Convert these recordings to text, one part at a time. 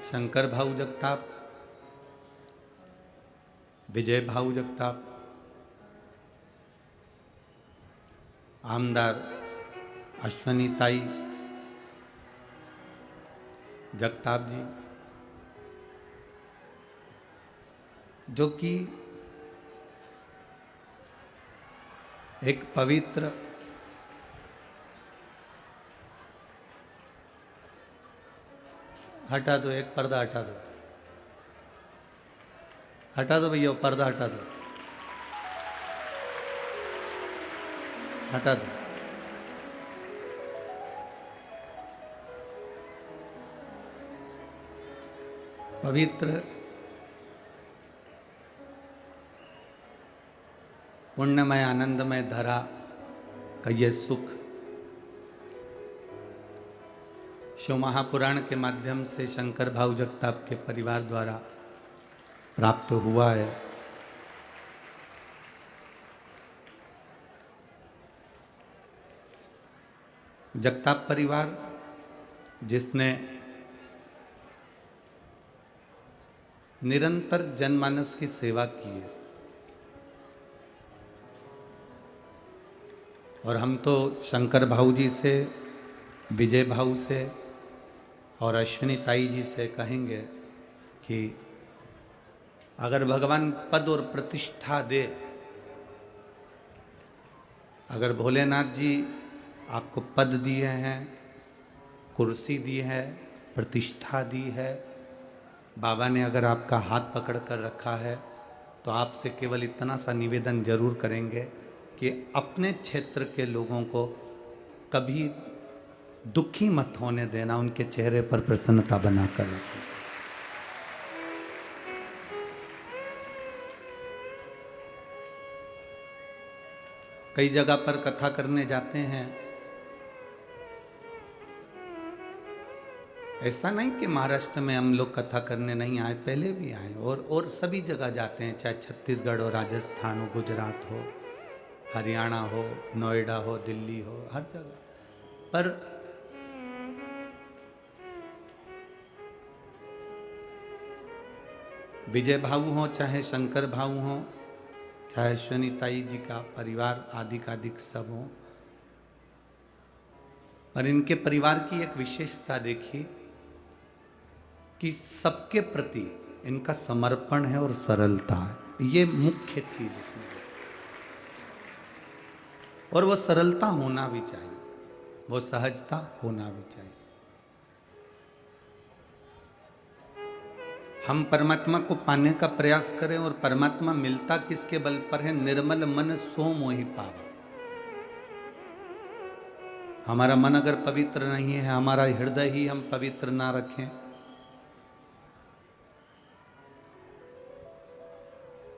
शंकर भाऊ जगताप, विजय भाऊ जगताप, आमदार अश्वनी ताई जगताप जी, जो कि एक पवित्र हटा दो, एक पर्दा हटा दो, हटा दो भैया, पर्दा हटा दो, हटा दो। पवित्र पुण्यमय आनंदमय धरा का ये सुख शिव महापुराण के माध्यम से शंकर भाऊ जगताप के परिवार द्वारा प्राप्त हुआ है। जगताप परिवार जिसने निरंतर जनमानस की सेवा की है, और हम तो शंकर भाऊ जी से, विजय भाऊ से और अश्विनी ताई जी से कहेंगे कि अगर भगवान पद और प्रतिष्ठा दे, अगर भोलेनाथ जी आपको पद दिए हैं, कुर्सी दी है, प्रतिष्ठा दी है, बाबा ने अगर आपका हाथ पकड़ कर रखा है, तो आपसे केवल इतना सा निवेदन जरूर करेंगे कि अपने क्षेत्र के लोगों को कभी दुखी मत होने देना, उनके चेहरे पर प्रसन्नता बनाकर रखें। कई जगह पर कथा करने जाते हैं, ऐसा नहीं कि महाराष्ट्र में हम लोग कथा करने नहीं आए, पहले भी आए, और सभी जगह जाते हैं, चाहे छत्तीसगढ़ हो, राजस्थान हो, गुजरात हो, हरियाणा हो, नोएडा हो, दिल्ली हो, हर जगह पर विजय भाऊ हो, चाहे शंकर भाऊ हो, चाहे अश्वनी ताई जी का परिवार आदिक सब हो, पर इनके परिवार की एक विशेषता देखिए कि सबके प्रति इनका समर्पण है और सरलता है, ये मुख्य थी जिसमें, और वो सरलता होना भी चाहिए, वो सहजता होना भी चाहिए। हम परमात्मा को पाने का प्रयास करें, और परमात्मा मिलता किसके बल पर है? निर्मल मन सो मोहि पावा। हमारा मन अगर पवित्र नहीं है, हमारा हृदय ही हम पवित्र ना रखें,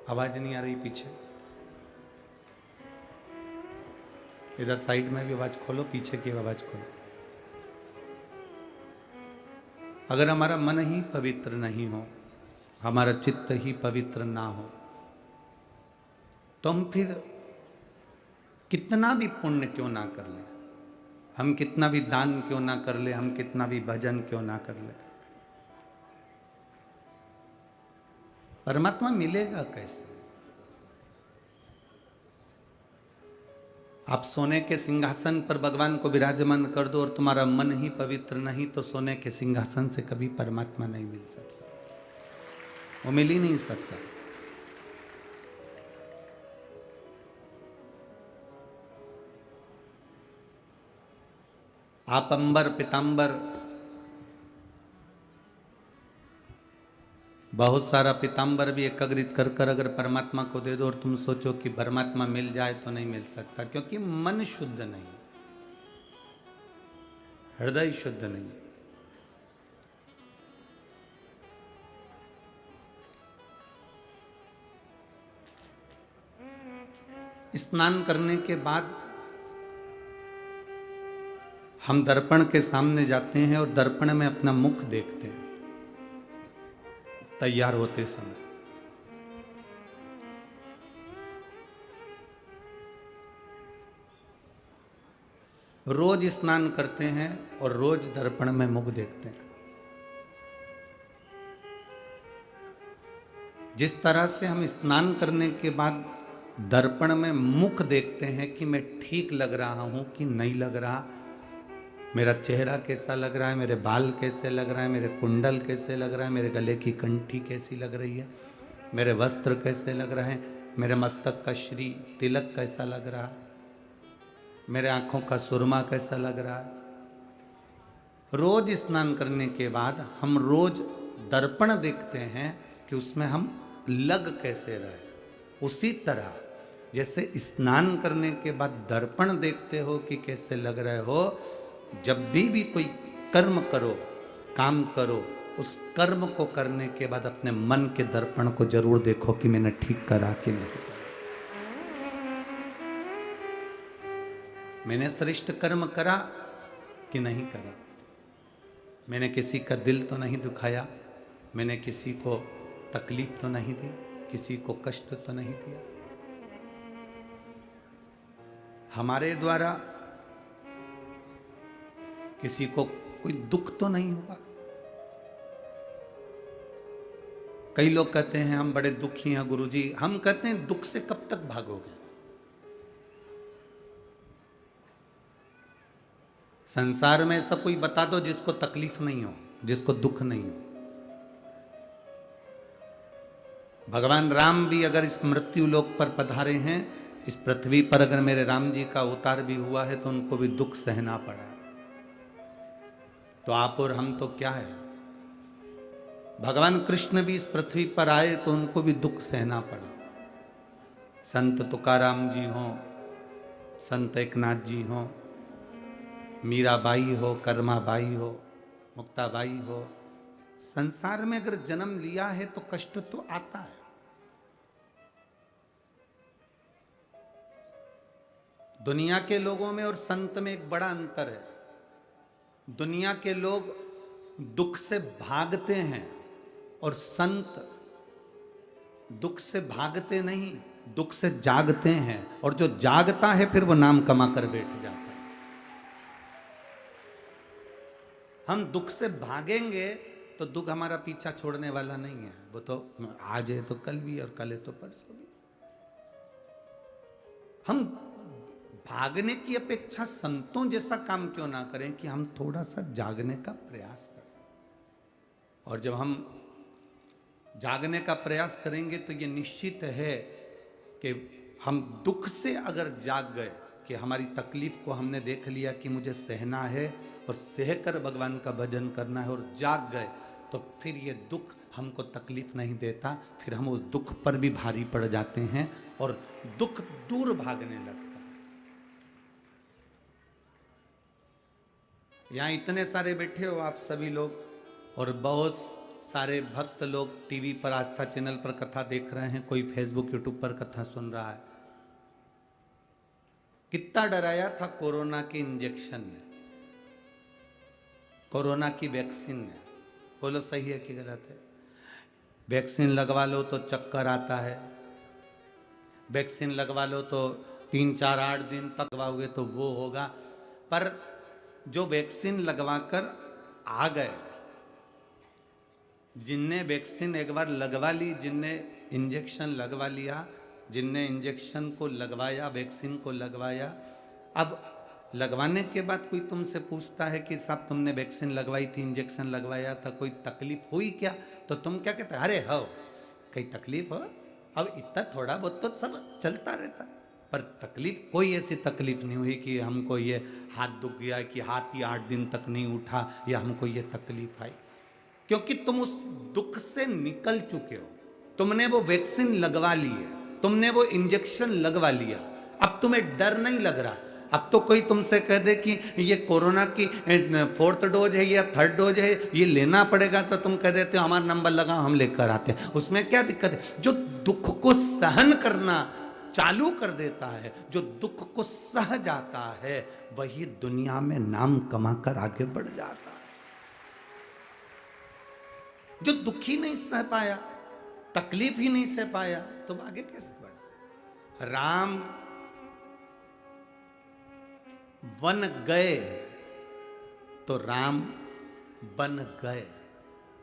आवाज नहीं आ रही पीछे, इधर साइड में भी आवाज खोलो, पीछे की आवाज खोलो। अगर हमारा मन ही पवित्र नहीं हो, हमारा चित्त ही पवित्र ना हो, तो हम फिर कितना भी पुण्य क्यों ना कर ले, हम कितना भी दान क्यों ना कर ले, हम कितना भी भजन क्यों ना कर ले, परमात्मा मिलेगा कैसे? आप सोने के सिंहासन पर भगवान को विराजमान कर दो और तुम्हारा मन ही पवित्र नहीं, तो सोने के सिंहासन से कभी परमात्मा नहीं मिल सकता, वो मिल ही नहीं सकता। आप अंबर पीतांबर, बहुत सारा पीतांबर भी एकत्रित कर कर अगर परमात्मा को दे दो और तुम सोचो कि परमात्मा मिल जाए, तो नहीं मिल सकता, क्योंकि मन शुद्ध नहीं, हृदय शुद्ध नहीं। स्नान करने के बाद हम दर्पण के सामने जाते हैं और दर्पण में अपना मुख देखते हैं तैयार होते समय। रोज स्नान करते हैं और रोज दर्पण में मुख देखते हैं। जिस तरह से हम स्नान करने के बाद दर्पण में मुख देखते हैं कि मैं ठीक लग रहा हूं कि नहीं लग रहा, मेरा चेहरा कैसा लग रहा है, मेरे बाल कैसे लग रहा है, मेरे कुंडल कैसे लग रहा है, मेरे गले की कंठी कैसी लग रही है, मेरे वस्त्र कैसे लग रहे हैं, मेरे मस्तक का श्री तिलक कैसा लग रहा है, मेरे आंखों का सुरमा कैसा लग रहा है। रोज स्नान करने के बाद हम रोज दर्पण देखते हैं कि उसमें हम लग कैसे रहे। उसी तरह जैसे स्नान करने के बाद दर्पण देखते हो कि कैसे लग रहे हो, जब भी कोई कर्म करो, काम करो, उस कर्म को करने के बाद अपने मन के दर्पण को जरूर देखो कि मैंने ठीक करा कि नहीं करा, मैंने श्रेष्ठ कर्म करा कि नहीं करा, मैंने किसी का दिल तो नहीं दुखाया, मैंने किसी को तकलीफ तो नहीं दी, किसी को कष्ट तो नहीं दिया, हमारे द्वारा किसी को कोई दुख तो नहीं हुआ। कई लोग कहते हैं हम बड़े दुखी हैं गुरुजी, हम कहते हैं दुख से कब तक भागोगे। संसार में ऐसा कोई बता दो जिसको तकलीफ नहीं हो, जिसको दुख नहीं हो। भगवान राम भी अगर इस मृत्यु लोक पर पधारे हैं, इस पृथ्वी पर अगर मेरे राम जी का अवतार भी हुआ है तो उनको भी दुख सहना पड़ा, तो आप और हम तो क्या है। भगवान कृष्ण भी इस पृथ्वी पर आए तो उनको भी दुख सहना पड़ा। संत तुकाराम जी हो, संत एकनाथ जी हो, मीराबाई हो, कर्माबाई हो, मुक्ताबाई हो, संसार में अगर जन्म लिया है तो कष्ट तो आता है। दुनिया के लोगों में और संत में एक बड़ा अंतर है। दुनिया के लोग दुख से भागते हैं और संत दुख से भागते नहीं, दुख से जागते हैं, और जो जागता है फिर वो नाम कमा कर बैठ जाता है। हम दुख से भागेंगे तो दुख हमारा पीछा छोड़ने वाला नहीं है, वो तो आज है तो कल भी और कल है तो परसों भी। हम भागने की अपेक्षा संतों जैसा काम क्यों ना करें कि हम थोड़ा सा जागने का प्रयास करें। और जब हम जागने का प्रयास करेंगे तो ये निश्चित है कि हम दुख से अगर जाग गए कि हमारी तकलीफ को हमने देख लिया कि मुझे सहना है और सहकर भगवान का भजन करना है, और जाग गए तो फिर ये दुख हमको तकलीफ नहीं देता, फिर हम उस दुख पर भी भारी पड़ जाते हैं और दुख दूर भागने लगता है। यहाँ इतने सारे बैठे हो आप सभी लोग, और बहुत सारे भक्त लोग टीवी पर आस्था चैनल पर कथा देख रहे हैं, कोई फेसबुक यूट्यूब पर कथा सुन रहा है। कितना डराया था कोरोना के इंजेक्शन ने, कोरोना की वैक्सीन ने। बोलो सही है कि गलत है? वैक्सीन लगवा लो तो चक्कर आता है, वैक्सीन लगवा लो तो 3-4-8 दिन तक लगवाओगे तो वो होगा। पर जो वैक्सीन लगवाकर आ गए, जिनने वैक्सीन एक बार लगवा ली, जिनने इंजेक्शन लगवा लिया, जिनने इंजेक्शन को लगवाया, वैक्सीन को लगवाया, अब लगवाने के बाद कोई तुमसे पूछता है कि साहब तुमने वैक्सीन लगवाई थी, इंजेक्शन लगवाया था, कोई तकलीफ हुई क्या? तो तुम क्या कहते? अरे हो, कई तकलीफ हो, अब इतना थोड़ा बहुत तो सब चलता रहता। पर तकलीफ, कोई ऐसी तकलीफ नहीं हुई कि हमको ये हाथ दुख गया, कि हाथ ही 8 दिन तक नहीं उठा, या हमको ये तकलीफ आई। क्योंकि तुम उस दुख से निकल चुके हो, तुमने वो वैक्सीन लगवा ली है, तुमने वो इंजेक्शन लगवा लिया, अब तुम्हें डर नहीं लग रहा। अब तो कोई तुमसे कह दे कि ये कोरोना की 4th डोज है या 3rd डोज है, ये लेना पड़ेगा, तो तुम कह देते हो हमारा नंबर लगाओ, हम लेकर आते हैं। उसमें क्या दिक्कत है? जो दुख को सहन करना चालू कर देता है, जो दुख को सह जाता है, वही दुनिया में नाम कमाकर आगे बढ़ जाता है। जो दुखी नहीं सह पाया, तकलीफ ही नहीं सह पाया, तो आगे कैसे बढ़ा? राम वन गए तो राम बन गए।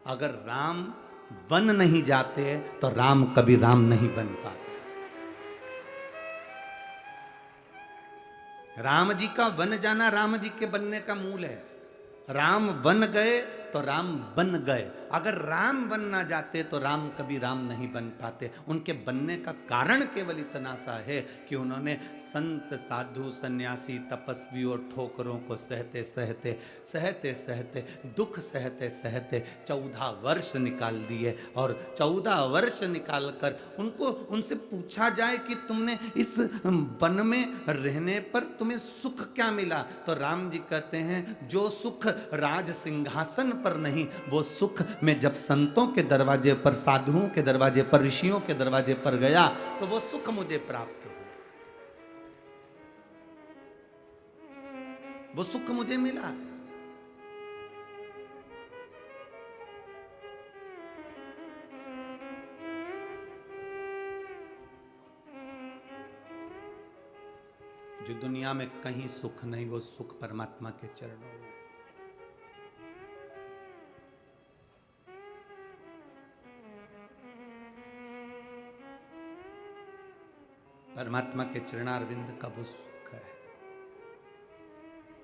अगर राम वन नहीं जाते तो राम कभी राम नहीं बन पाते। राम जी का वन जाना राम जी के बनने का मूल है। राम वन गए तो राम बन गए। अगर राम बन ना जाते तो राम कभी राम नहीं बन पाते। उनके बनने का कारण केवल इतना सा है कि उन्होंने संत साधु सन्यासी तपस्वी और ठोकरों को सहते सहते सहते सहते दुख सहते सहते 14 वर्ष निकाल दिए। और 14 वर्ष निकाल कर उनसे पूछा जाए कि तुमने इस वन में रहने पर तुम्हें सुख क्या मिला, तो राम जी कहते हैं जो सुख राज सिंहासन पर नहीं, वो सुख में जब संतों के दरवाजे पर, साधुओं के दरवाजे पर, ऋषियों के दरवाजे पर गया तो वो सुख मुझे प्राप्त हुआ, वो सुख मुझे मिला। जो दुनिया में कहीं सुख नहीं, वो सुख परमात्मा के चरणों में। परमात्मा के चरणारविंद का वो सुख है।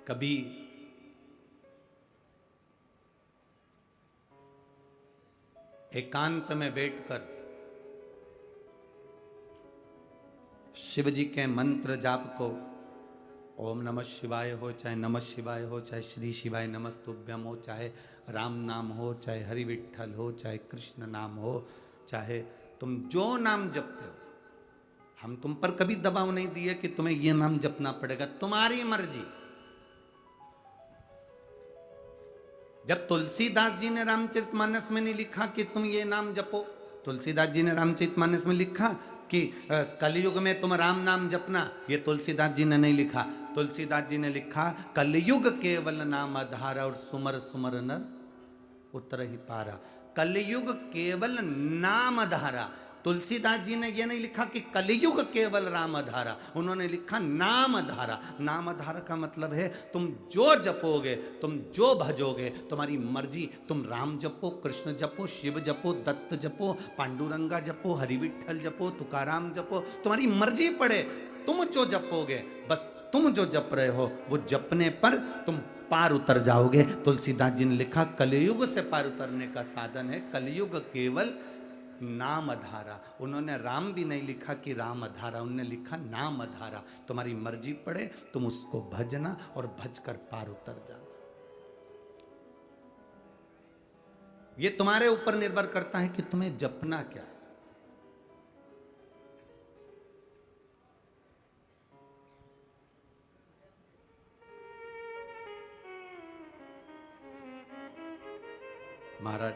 कभी एकांत में बैठकर शिव जी के मंत्र जाप को, ओम नमः शिवाय हो, चाहे नमः शिवाय हो, चाहे श्री शिवाय नमस्तुभ्यम हो, चाहे राम नाम हो, चाहे हरि विठ्ठल हो, चाहे कृष्ण नाम हो, चाहे तुम जो नाम जपते हो, हम तुम पर कभी दबाव नहीं दिए कि तुम्हें यह नाम जपना पड़ेगा, तुम्हारी मर्जी। जब तुलसीदास जी ने रामचरितमानस में नहीं लिखा कि तुम ये नाम जपो, तुलसीदास जी ने रामचरितमानस में लिखा कि कलयुग में तुम राम नाम जपना, ये तुलसीदास जी ने नहीं लिखा। तुलसीदास जी ने लिखा कलयुग केवल नाम आधारा और सुमर सुमर नर उतर ही पारा। कलयुग केवल नाम आधारा। तुलसीदास जी ने यह नहीं लिखा कि कलयुग केवल राम धारा, उन्होंने लिखा नाम धारा। नाम धारा का मतलब है तुम जो जपोगे, तुम जो भजोगे, तुम्हारी मर्जी, तुम राम जपो, कृष्ण जपो, शिव जपो, दत्त जपो, पांडुरंगा जपो, हरि विठ्ठल जपो, तुकाराम जपो, तुम्हारी मर्जी पड़े, तुम जो जपोगे, बस तुम जो जप रहे हो वो जपने पर तुम पार उतर जाओगे। तुलसीदास जी ने लिखा कलयुग से पार उतरने का साधन है कलयुग केवल नाम धारा। उन्होंने राम भी नहीं लिखा कि राम धारा, उन्होंने लिखा नाम धारा। तुम्हारी मर्जी पड़े तुम उसको भजना और भजकर पार उतर जाना। ये तुम्हारे ऊपर निर्भर करता है कि तुम्हें जपना क्या है। महाराज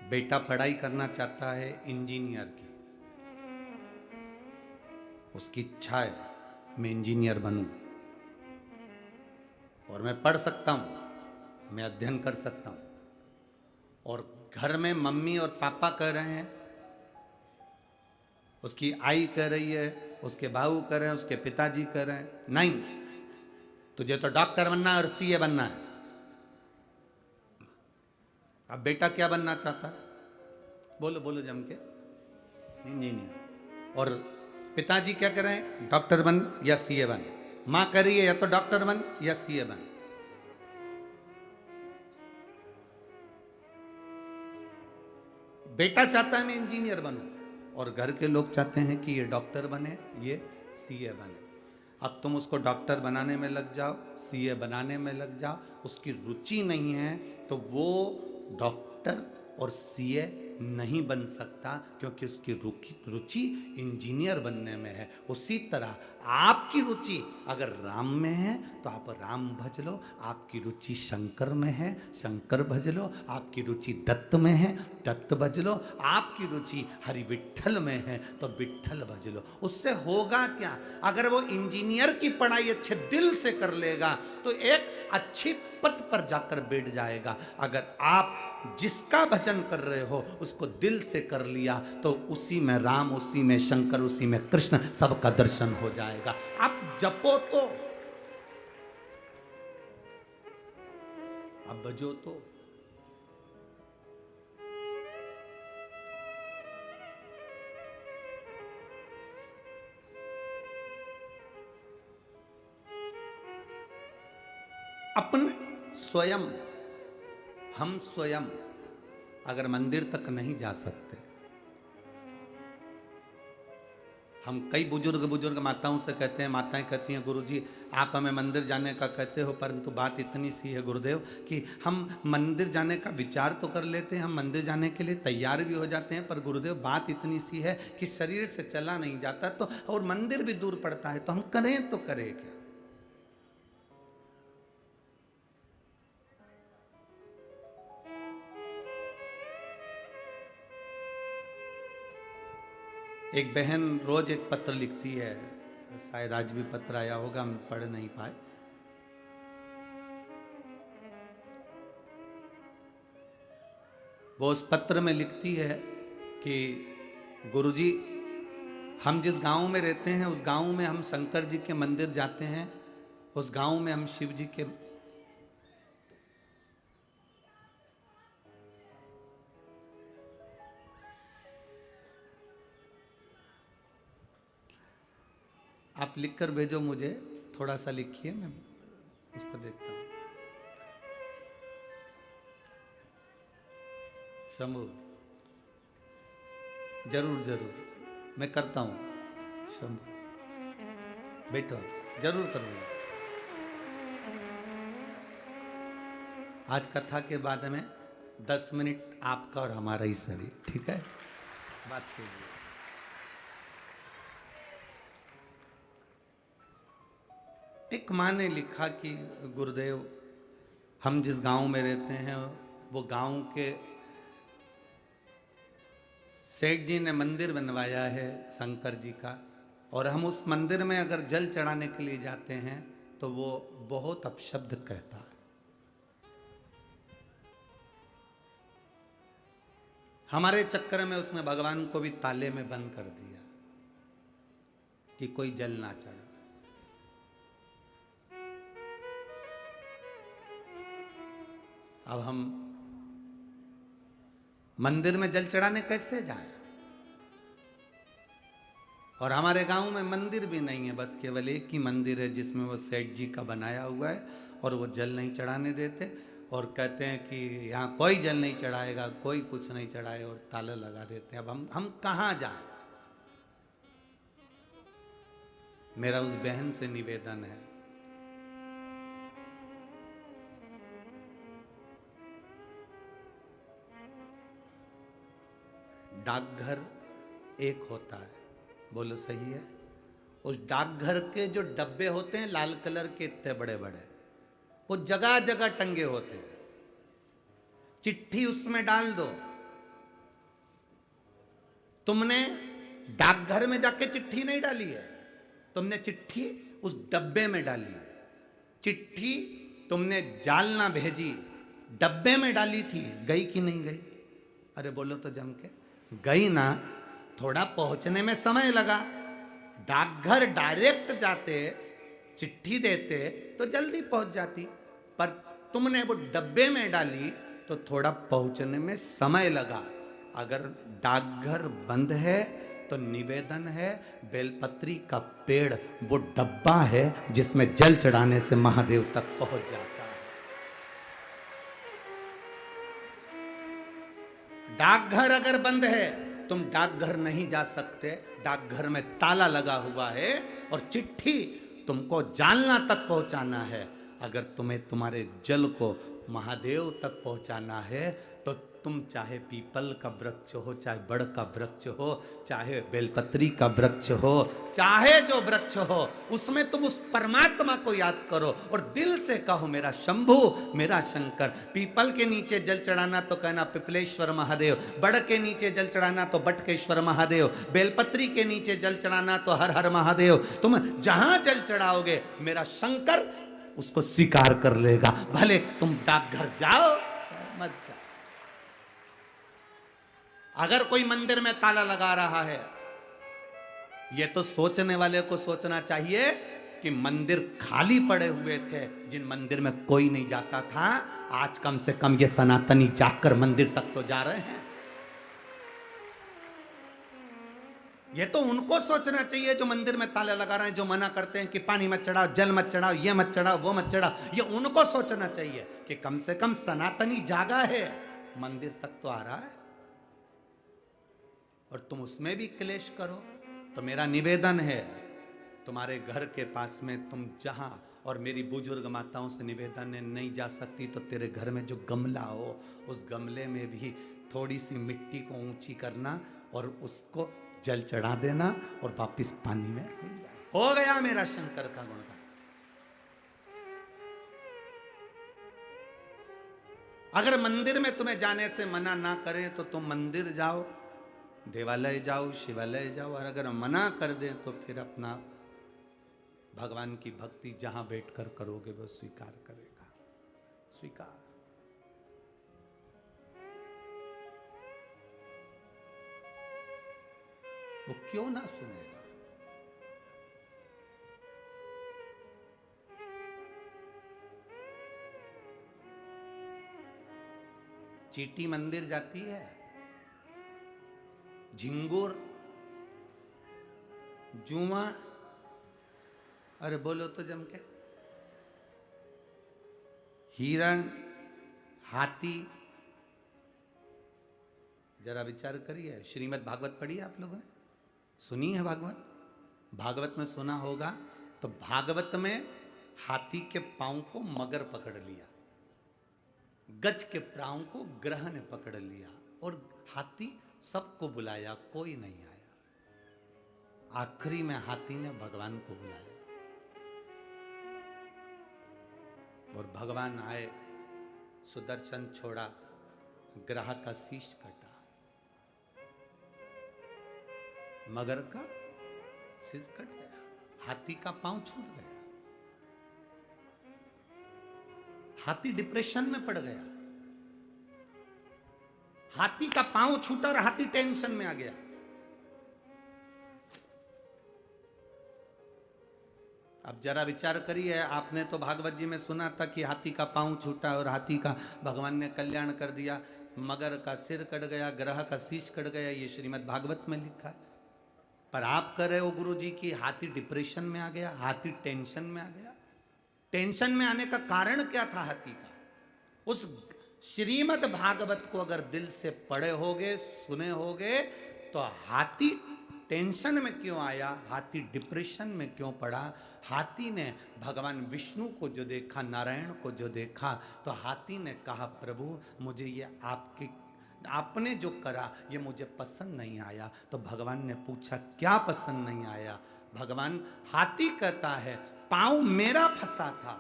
बेटा पढ़ाई करना चाहता है इंजीनियर की, उसकी इच्छा है मैं इंजीनियर बनूं और मैं पढ़ सकता हूं, मैं अध्ययन कर सकता हूं, और घर में मम्मी और पापा कह रहे हैं, उसकी आई कह रही है, उसके भाऊ कह रहे हैं, उसके पिताजी कह रहे हैं नहीं तुझे तो डॉक्टर बनना है और सीए बनना है। अब बेटा क्या बनना चाहता है? बोलो बोलो जम के, इंजीनियर। और पिताजी क्या कह रहे हैं? डॉक्टर बन या सीए बन। मां कह रही है या तो डॉक्टर बन या सीए बन। बेटा चाहता है मैं इंजीनियर बनूं और घर के लोग चाहते हैं कि ये डॉक्टर बने, ये सीए बने। अब तुम उसको डॉक्टर बनाने में लग जाओ, सीए बनाने में लग जाओ, उसकी रुचि नहीं है तो वो डॉक्टर और सीए नहीं बन सकता, क्योंकि उसकी रुचि इंजीनियर बनने में है। उसी तरह आपकी रुचि अगर राम में है तो आप राम भज लो, आपकी रुचि शंकर में है शंकर भज लो, आपकी रुचि दत्त में है दत्त भज लो, आपकी रुचि हरि विठ्ठल में है तो विठ्ठल भज लो। उससे होगा क्या? अगर वो इंजीनियर की पढ़ाई अच्छे दिल से कर लेगा तो एक अच्छी पद पर जाकर बैठ जाएगा। अगर आप जिसका भजन कर रहे हो उसको दिल से कर लिया तो उसी में राम, उसी में शंकर, उसी में कृष्ण, सबका दर्शन हो जाएगा। आप जपो तो अब बजो तो। अपन स्वयं, हम स्वयं अगर मंदिर तक नहीं जा सकते, हम कई बुजुर्ग माताओं से कहते हैं, माताएं कहती हैं गुरुजी आप हमें मंदिर जाने का कहते हो, परंतु बात इतनी सी है गुरुदेव कि हम मंदिर जाने का विचार तो कर लेते हैं, हम मंदिर जाने के लिए तैयार भी हो जाते हैं, पर गुरुदेव बात इतनी सी है कि शरीर से चला नहीं जाता, तो और मंदिर भी दूर पड़ता है, तो हम करें तो करें क्या। एक बहन रोज एक पत्र लिखती है, शायद आज भी पत्र आया होगा, हम पढ़ नहीं पाए। वो उस पत्र में लिखती है कि गुरुजी हम जिस गांव में रहते हैं उस गांव में हम शंकर जी के मंदिर जाते हैं, उस गांव में हम शिव जी के आप लिखकर भेजो मुझे, थोड़ा सा लिखिए, मैं उसको देखता हूँ। शंभू जरूर जरूर मैं करता हूँ, शंभू बैठो, जरूर करूँगा। आज कथा के बाद में 10 मिनट आपका और हमारा ही शरीर, ठीक है, बात कीजिए। एक माँ ने लिखा कि गुरुदेव हम जिस गांव में रहते हैं वो गांव के सेठ जी ने मंदिर बनवाया है शंकर जी का, और हम उस मंदिर में अगर जल चढ़ाने के लिए जाते हैं तो वो बहुत अपशब्द कहता है। हमारे चक्कर में उसने भगवान को भी ताले में बंद कर दिया कि कोई जल ना चढ़ा। अब हम मंदिर में जल चढ़ाने कैसे जाएं? और हमारे गांव में मंदिर भी नहीं है, बस केवल एक ही मंदिर है जिसमें वो सेठ जी का बनाया हुआ है, और वो जल नहीं चढ़ाने देते और कहते हैं कि यहाँ कोई जल नहीं चढ़ाएगा, कोई कुछ नहीं चढ़ाए, और ताला लगा देते हैं। अब हम कहाँ जाएं? मेरा उस बहन से निवेदन है, डाकघर एक होता है, बोलो सही है? उस डाकघर के जो डब्बे होते हैं लाल कलर के इतने बड़े बड़े, वो जगह जगह टंगे होते हैं, चिट्ठी उसमें डाल दो। तुमने डाकघर में जाके चिट्ठी नहीं डाली है, तुमने चिट्ठी उस डब्बे में डाली है। चिट्ठी तुमने जाल ना भेजी, डब्बे में डाली थी, गई कि नहीं गई? अरे बोलो तो जम के, गई ना। थोड़ा पहुंचने में समय लगा, डाकघर डायरेक्ट जाते चिट्ठी देते तो जल्दी पहुंच जाती, पर तुमने वो डब्बे में डाली तो थोड़ा पहुंचने में समय लगा। अगर डाकघर बंद है तो निवेदन है, बेलपत्री का पेड़ वो डब्बा है जिसमें जल चढ़ाने से महादेव तक पहुंच जाता है। डाकघर अगर बंद है तुम डाकघर नहीं जा सकते, डाकघर में ताला लगा हुआ है और चिट्ठी तुमको जालना तक पहुंचाना है। अगर तुम्हें तुम्हारे जल को महादेव तक पहुंचाना है तो तुम चाहे पीपल का वृक्ष हो, चाहे बड़ का वृक्ष हो, चाहे बेलपत्री का वृक्ष हो, चाहे जो वृक्ष हो, उसमें तुम उस परमात्मा को याद करो और दिल से कहो मेरा शंभू, मेरा शंकर। पीपल के नीचे जल चढ़ाना तो कहना पिपलेश्वर महादेव, बड़ के नीचे जल चढ़ाना तो बटकेश्वर महादेव, बेलपत्री के नीचे जल चढ़ाना तो हर हर महादेव। तुम जहां जल चढ़ाओगे मेरा शंकर उसको स्वीकार कर लेगा, भले तुम डाकघर जाओ मत जाओ। अगर कोई मंदिर में ताला लगा रहा है, ये तो सोचने वाले को सोचना चाहिए कि मंदिर खाली पड़े हुए थे, जिन मंदिर में कोई नहीं जाता था, आज कम से कम ये सनातनी जाकर मंदिर तक तो जा रहे हैं। ये तो उनको सोचना चाहिए जो मंदिर में ताले लगा रहे हैं, जो मना करते हैं कि पानी मत चढ़ाओ, जल मत चढ़ाओ, ये मत चढ़ाओ, वो मत चढ़ाओ। ये उनको सोचना चाहिए कि कम से कम सनातनी जागा है, मंदिर तक तो आ रहा है, और तुम उसमें भी क्लेश करो। तो मेरा निवेदन है, तुम्हारे घर के पास में तुम जहां, और मेरी बुजुर्ग माताओं से निवेदन है, नहीं जा सकती तो तेरे घर में जो गमला हो, उस गमले में भी थोड़ी सी मिट्टी को ऊंची करना और उसको जल चढ़ा देना और वापिस पानी में हो गया मेरा शंकर का गुणगान। अगर मंदिर में तुम्हें जाने से मना ना करें तो तुम मंदिर जाओ, देवालय जाओ, शिवालय जाओ, और अगर मना कर दें तो फिर अपना भगवान की भक्ति जहां बैठकर करोगे वो स्वीकार करेगा। स्वीकार। वो क्यों ना सुनेगा? चीटी मंदिर जाती है, झिंगुर, जुआ, अरे बोलो तो जम के, हिरण, हाथी। जरा विचार करिए। श्रीमद् भागवत पढ़ी है आप लोगों ने? सुनी है भागवत? भागवत में सुना होगा। तो भागवत में हाथी के पांव को मगर पकड़ लिया, गज के पांव को ग्रह ने पकड़ लिया, और हाथी सबको बुलाया, कोई नहीं आया। आखिरी में हाथी ने भगवान को बुलाया, और भगवान आए, सुदर्शन छोड़ा, ग्रह का शीश कटा, मगर का सिर कट गया, हाथी का पांव छूट गया, हाथी डिप्रेशन में पड़ गया, हाथी का पांव छूटा और हाथी टेंशन में आ गया। अब जरा विचार करिए, आपने तो भागवत जी में सुना था कि हाथी का पांव छूटा और हाथी का भगवान ने कल्याण कर दिया, मगर का सिर कट गया, ग्रह का शीश कट गया, ये श्रीमद् भागवत में लिखा है। पर आप कह रहे हो गुरु जी की हाथी डिप्रेशन में आ गया, हाथी टेंशन में आ गया। टेंशन में आने का कारण क्या था हाथी का? उस श्रीमद् भागवत को अगर दिल से पढ़े होगे, सुने होगे, तो हाथी टेंशन में क्यों आया, हाथी डिप्रेशन में क्यों पड़ा? हाथी ने भगवान विष्णु को जो देखा, नारायण को जो देखा, तो हाथी ने कहा प्रभु मुझे ये आपने जो करा ये मुझे पसंद नहीं आया। तो भगवान ने पूछा क्या पसंद नहीं आया? भगवान, हाथी कहता है पांव मेरा फंसा था,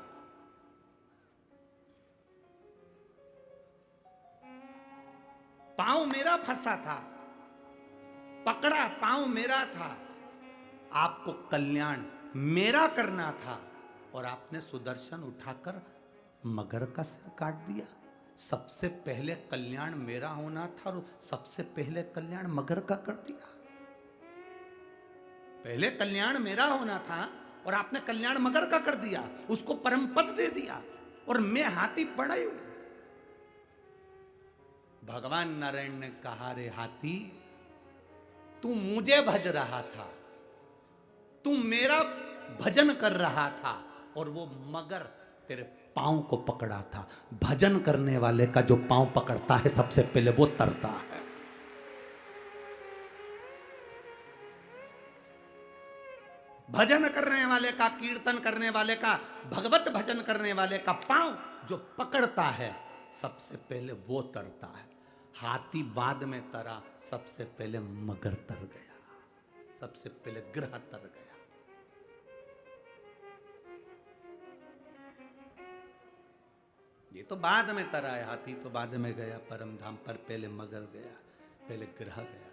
पांव मेरा फंसा था, पकड़ा पांव मेरा था, आपको कल्याण मेरा करना था, और आपने सुदर्शन उठाकर मगर का सिर काट दिया। सबसे पहले कल्याण मेरा होना था और सबसे पहले कल्याण मगर का कर दिया। पहले कल्याण मेरा होना था और आपने कल्याण मगर का कर दिया, उसको परम पद दे दिया, और मैं हाथी पड़ा हूं। भगवान नारायण ने कहा रे हाथी, तू मुझे भज रहा था, तू मेरा भजन कर रहा था, और वो मगर तेरे पांव को पकड़ा था। भजन करने वाले का जो पांव पकड़ता है सबसे पहले वो तरता है। भजन करने वाले का, कीर्तन करने वाले का, भगवत भजन करने वाले का पांव जो पकड़ता है सबसे पहले वो तरता है। हाथी बाद में तरा, सबसे पहले मगर तर गया, सबसे पहले ग्रह तर गया। ये तो बाद में तरा है, हाथी तो बाद में गया परम धाम, पर पहले मगर गया, पहले ग्रह गया,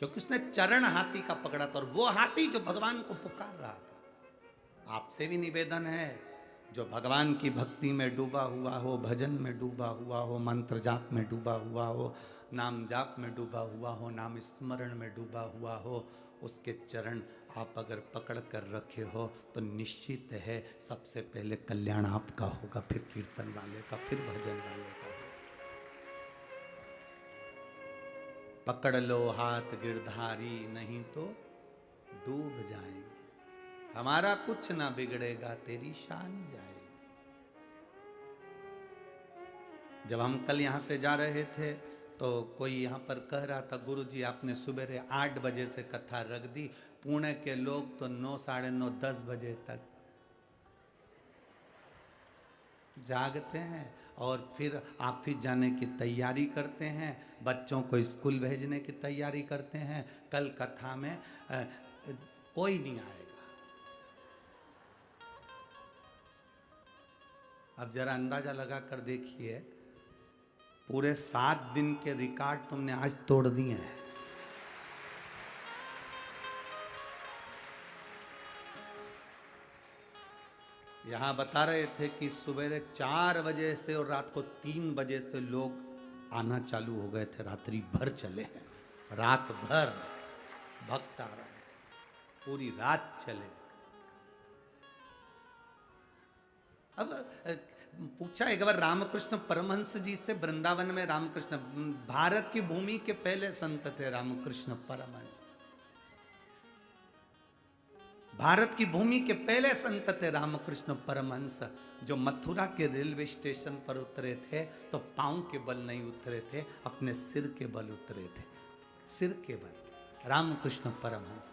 क्योंकि उसने चरण हाथी का पकड़ा था, और वो हाथी जो भगवान को पुकार रहा था। आपसे भी निवेदन है, जो भगवान की भक्ति में डूबा हुआ हो, भजन में डूबा हुआ हो, मंत्र जाप में डूबा हुआ हो, नाम जाप में डूबा हुआ हो, नाम स्मरण में डूबा हुआ हो, उसके चरण आप अगर पकड़ कर रखे हो तो निश्चित है सबसे पहले कल्याण आपका होगा, फिर कीर्तन वाले का, फिर भजन वाले का। पकड़ लो हाथ गिरधारी, नहीं तो डूब जाएंगे। हमारा कुछ ना बिगड़ेगा, तेरी शान जाएगी। जब हम कल यहाँ से जा रहे थे तो कोई यहाँ पर कह रहा था, गुरुजी आपने सुबह 8 बजे से कथा रख दी, पुणे के लोग तो 9, साढ़े 9, 10 बजे तक जागते हैं और फिर ऑफिस जाने की तैयारी करते हैं, बच्चों को स्कूल भेजने की तैयारी करते हैं। कल कथा में कोई नहीं आएगा। अब जरा अंदाजा लगा कर देखिए, पूरे 7 दिन के रिकॉर्ड तुमने आज तोड़ दिए हैं। यहाँ बता रहे थे कि सुबह 4 बजे से और रात को 3 बजे से लोग आना चालू हो गए थे, रात्रि भर चले हैं, रात भर भक्त आ रहे थे, पूरी रात चले। अब पूछा एक बार रामकृष्ण परमहंस जी से, वृंदावन में रामकृष्ण, भारत की भूमि के पहले संत थे रामकृष्ण परमहंस, भारत की भूमि के पहले संत थे रामकृष्ण परमहंस, जो मथुरा के रेलवे स्टेशन पर उतरे थे तो पांव के बल नहीं उतरे थे, अपने सिर के बल उतरे थे, सिर के बल। रामकृष्ण परमहंस।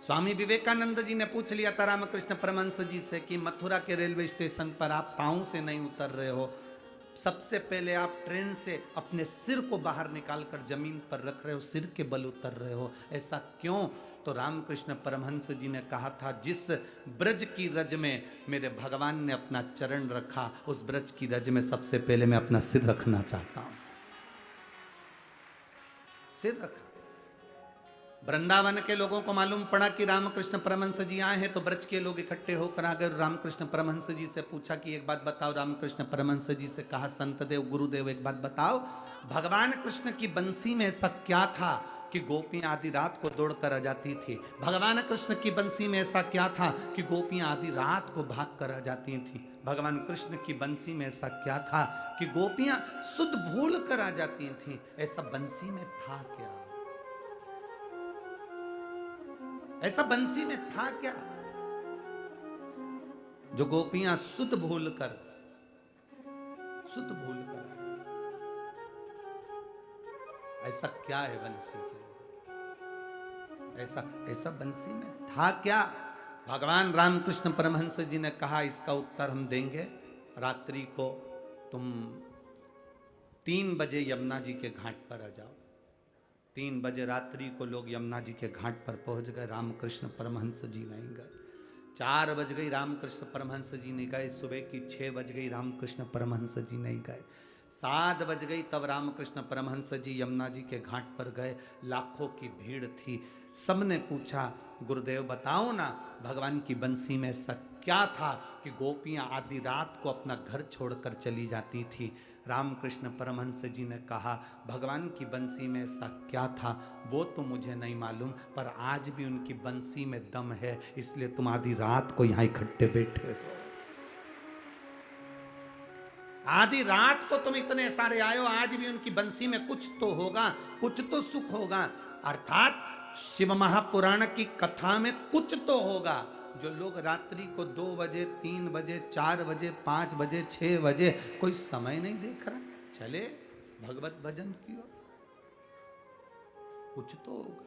स्वामी विवेकानंद जी ने पूछ लिया था रामकृष्ण परमहंस जी से कि मथुरा के रेलवे स्टेशन पर आप पांव से नहीं उतर रहे हो, सबसे पहले आप ट्रेन से अपने सिर को बाहर निकालकर जमीन पर रख रहे हो, सिर के बल उतर रहे हो, ऐसा क्यों? तो रामकृष्ण परमहंस जी ने कहा था, जिस ब्रज की रज में मेरे भगवान ने अपना चरण रखा, उस ब्रज की रज में सबसे पहले मैं अपना सिर रखना चाहता हूं, सिर रखा। वृंदावन के लोगों को मालूम पड़ा कि रामकृष्ण परमहंस जी आए हैं तो ब्रज के लोग इकट्ठे होकर आ गए। रामकृष्ण परमहंस जी से पूछा कि एक बात बताओ। रामकृष्ण परमहंस जी से कहा, संत देव गुरुदेव एक बात बताओ, भगवान कृष्ण की बंसी में ऐसा क्या था कि गोपियां आधी रात को दौड़ कर आ जाती थी? भगवान कृष्ण की बंसी में ऐसा क्या था कि गोपियां आधी रात को भाग कर आ जाती थी? भगवान कृष्ण की बंसी में ऐसा क्या था कि गोपियां सुध भूल कर आ जाती थी? ऐसा बंसी में था क्या? ऐसा बंसी में था क्या जो गोपियां सुध भूल कर ऐसा क्या है बंसी के? ऐसा बंसी में था क्या? भगवान रामकृष्ण परमहंस जी ने कहा, इसका उत्तर हम देंगे। रात्रि को तुम 3 बजे यमुना जी के घाट पर आ जाओ। 3 बजे रात्रि को लोग यमुना जी के घाट पर पहुंच गए, रामकृष्ण परमहंस जी नहीं गए। 4 बज गई, रामकृष्ण परमहंस जी नहीं गए। सुबह की 6 बज गई, रामकृष्ण परमहंस जी नहीं गए। 7 बज गई, तब रामकृष्ण परमहंस जी यमुना जी के घाट पर गए। लाखों की भीड़ थी, सबने पूछा, गुरुदेव बताओ ना, भगवान की बंसी में ऐसा क्या था कि गोपियां आधी रात को अपना घर छोड़कर चली जाती थी? रामकृष्ण परमहंस जी ने कहा, भगवान की बंसी में ऐसा क्या था वो तो मुझे नहीं मालूम, पर आज भी उनकी बंसी में दम है, इसलिए तुम आधी रात को यहाँ इकट्ठे बैठे हो। आधी रात को तुम इतने सारे आए हो, आज भी उनकी बंसी में कुछ तो होगा, कुछ तो सुख होगा। अर्थात शिव महापुराण की कथा में कुछ तो होगा। जो लोग रात्रि को 2 बजे, 3 बजे, 4 बजे, 5 बजे, 6 बजे, कोई समय नहीं देख रहा, चले भगवत भजन की ओर, कुछ तो होगा।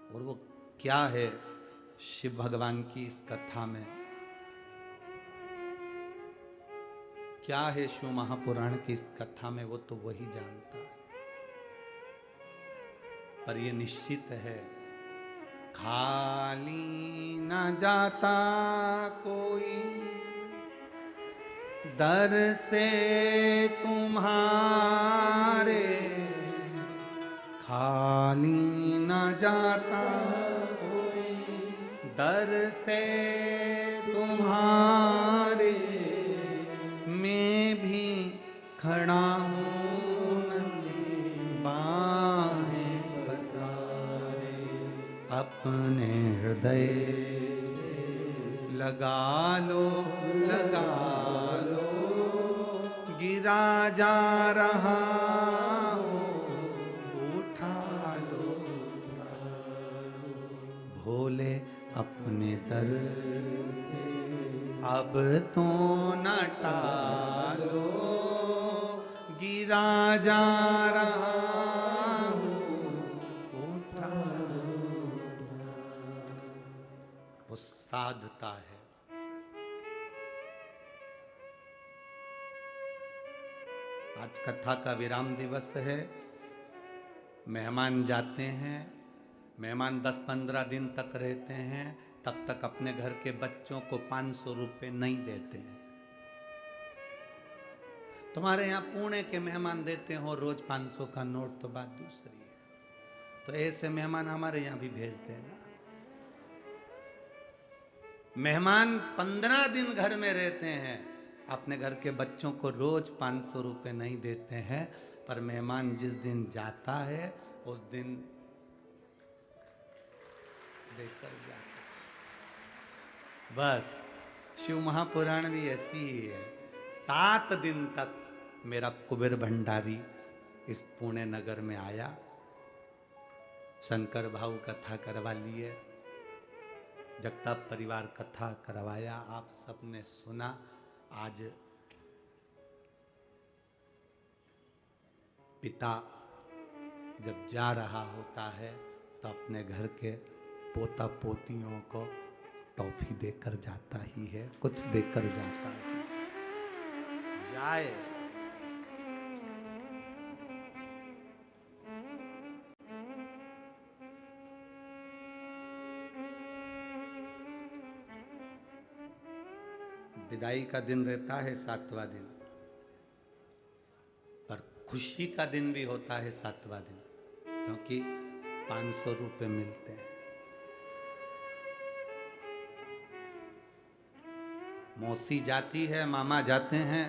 और वो क्या है शिव भगवान की इस कथा में, क्या है शिव महापुराण की इस कथा में, वो तो वही जानता है। पर ये निश्चित है, खाली न जाता कोई दर से तुम्हारे, खाली न जाता कोई दर से तुम्हारे, मैं भी खड़ा हूँ नंदी अपने हृदय से लगा लो, लगा लो, गिरा जा रहा हो, उठा लो, भोले अपने दर से अब तो न टालो, गिरा जा रहा हूँ, उठा लो। वो साधता है। आज कथा का विराम दिवस है। मेहमान जाते हैं, मेहमान 10-15 दिन तक रहते हैं, तब तक अपने घर के बच्चों को 500 रुपये नहीं देते हैं। तुम्हारे यहाँ पुणे के मेहमान देते हो रोज 500 का नोट, तो बात दूसरी है। तो ऐसे मेहमान हमारे यहाँ भी भेज देना। मेहमान 15 दिन घर में रहते हैं, अपने घर के बच्चों को रोज 500 रुपये नहीं देते हैं, पर मेहमान जिस दिन जाता है उस दिन देकर जाता है। बस शिव महापुराण भी ऐसी ही है। 7 दिन तक मेरा कुबेर भंडारी इस पुणे नगर में आया, शंकर भाऊ कथा करवा लिए, जगताप परिवार कथा करवाया, आप सबने सुना। आज पिता जब जा रहा होता है तो अपने घर के पोता पोतियों को टॉफी देकर जाता ही है, कुछ देकर जाता है। जाए विदाई का दिन रहता है 7वां दिन, पर खुशी का दिन भी होता है 7वां दिन, क्योंकि 500 रुपये मिलते हैं। मौसी जाती है, मामा जाते हैं,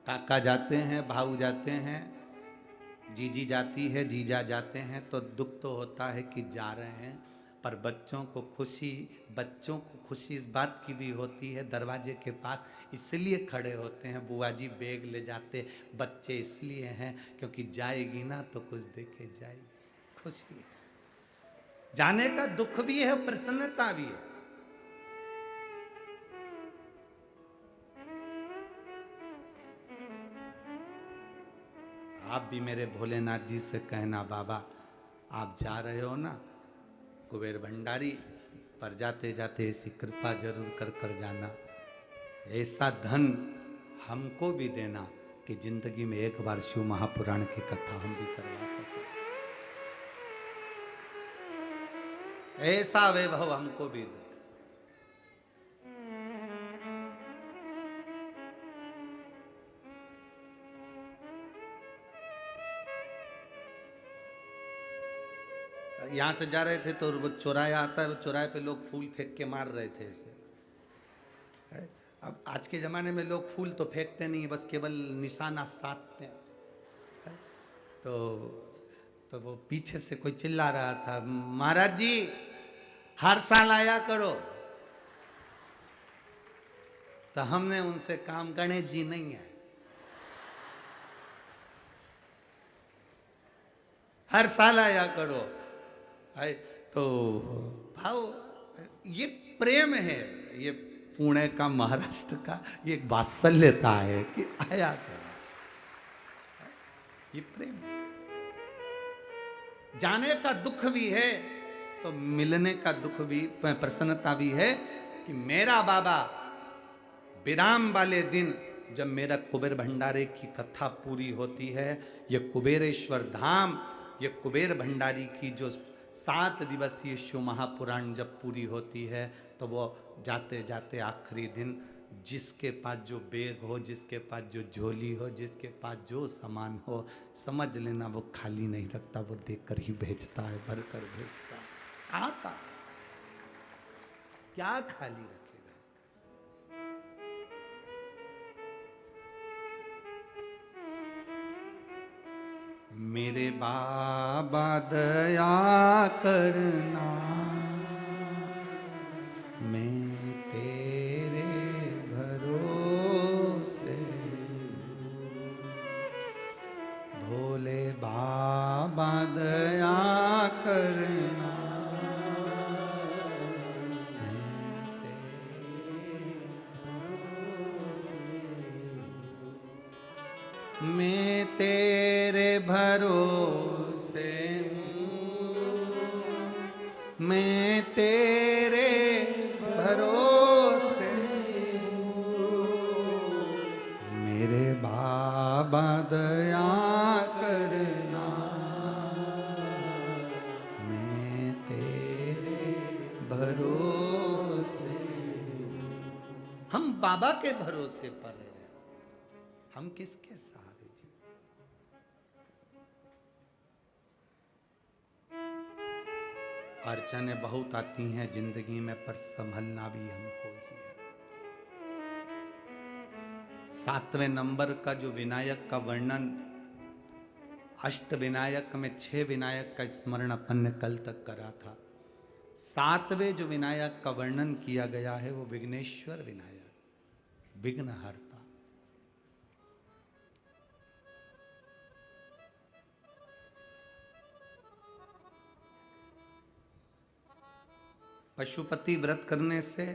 काका जाते हैं, भाऊ जाते हैं, जीजी जाती है, जीजा जाते हैं, तो दुख तो होता है कि जा रहे हैं, पर बच्चों को खुशी इस बात की भी होती है, दरवाजे के पास इसलिए खड़े होते हैं, बुआ जी बैग ले जाते बच्चे इसलिए हैं क्योंकि जाएगी ना तो कुछ दे के जाएगी, खुशी है। जाने का दुख भी है, प्रसन्नता भी है। आप भी मेरे भोलेनाथ जी से कहना, बाबा आप जा रहे हो ना कुबेर भंडारी, पर जाते जाते ऐसी कृपा जरूर कर कर जाना, ऐसा धन हमको भी देना कि जिंदगी में एक बार शिव महापुराण की कथा हम भी करवा सके, ऐसा वैभव हमको भी दे। यहाँ से जा रहे थे तो वो चौराया आता है, वो चौराहे पे लोग फूल फेंक के मार रहे थे ऐसे। अब आज के ज़माने में लोग फूल तो फेंकते नहीं, बस केवल निशाना साधते हैं। तो वो पीछे से कोई चिल्ला रहा था, महाराज जी हर साल आया करो। तो हमने उनसे काम, गणेश जी नहीं है, हर साल आया करो। तो भाव ये प्रेम है, ये पुणे का, महाराष्ट्र का ये वात्सल्यता है कि आया करो, ये प्रेम है। जाने का दुख भी है तो मिलने का दुख भी, प्रसन्नता भी है कि मेरा बाबा विराम वाले दिन जब मेरा कुबेर भंडारे की कथा पूरी होती है, ये कुबेरेश्वर धाम, ये कुबेर भंडारी की जो 7 दिवसीय शिव महापुराण जब पूरी होती है, तो वो जाते जाते आखिरी दिन जिसके पास जो बैग हो, जिसके पास जो झोली हो, जिसके पास जो सामान हो, समझ लेना वो खाली नहीं रखता, वो देकर ही भेजता है, भरकर भेजता है। आता क्या खाली रखेगा। मेरे बाबा दया करना, बाबा दया करना, मैं तेरे भरोसे हूँ, मैं तेरे भरोसे हूँ, मेरे बाबा दया करना, मैं तेरे भरोसे हूँ। हम बाबा के भरोसे पर रह रहे, हम किसके सहारे जी? अड़चनें बहुत आती हैं जिंदगी में, पर संभलना भी हमको ही है। 7वें नंबर का जो विनायक का वर्णन, अष्ट विनायक में 6 विनायक का स्मरण अपन ने कल तक करा था। 7वें जो विनायक का वर्णन किया गया है वो विघ्नेश्वर विनायक, विघ्नहर्ता। पशुपति व्रत करने से,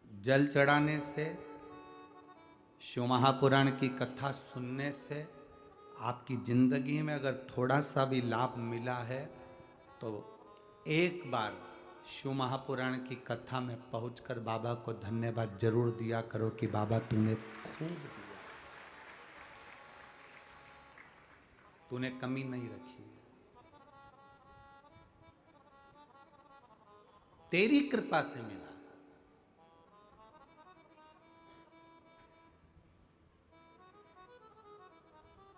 जल चढ़ाने से, शिव महापुराण की कथा सुनने से आपकी जिंदगी में अगर थोड़ा सा भी लाभ मिला है तो एक बार शिव महापुराण की कथा में पहुंचकर बाबा को धन्यवाद जरूर दिया करो कि बाबा तूने खूब दिया, तूने कमी नहीं रखी, तेरी कृपा से मिला।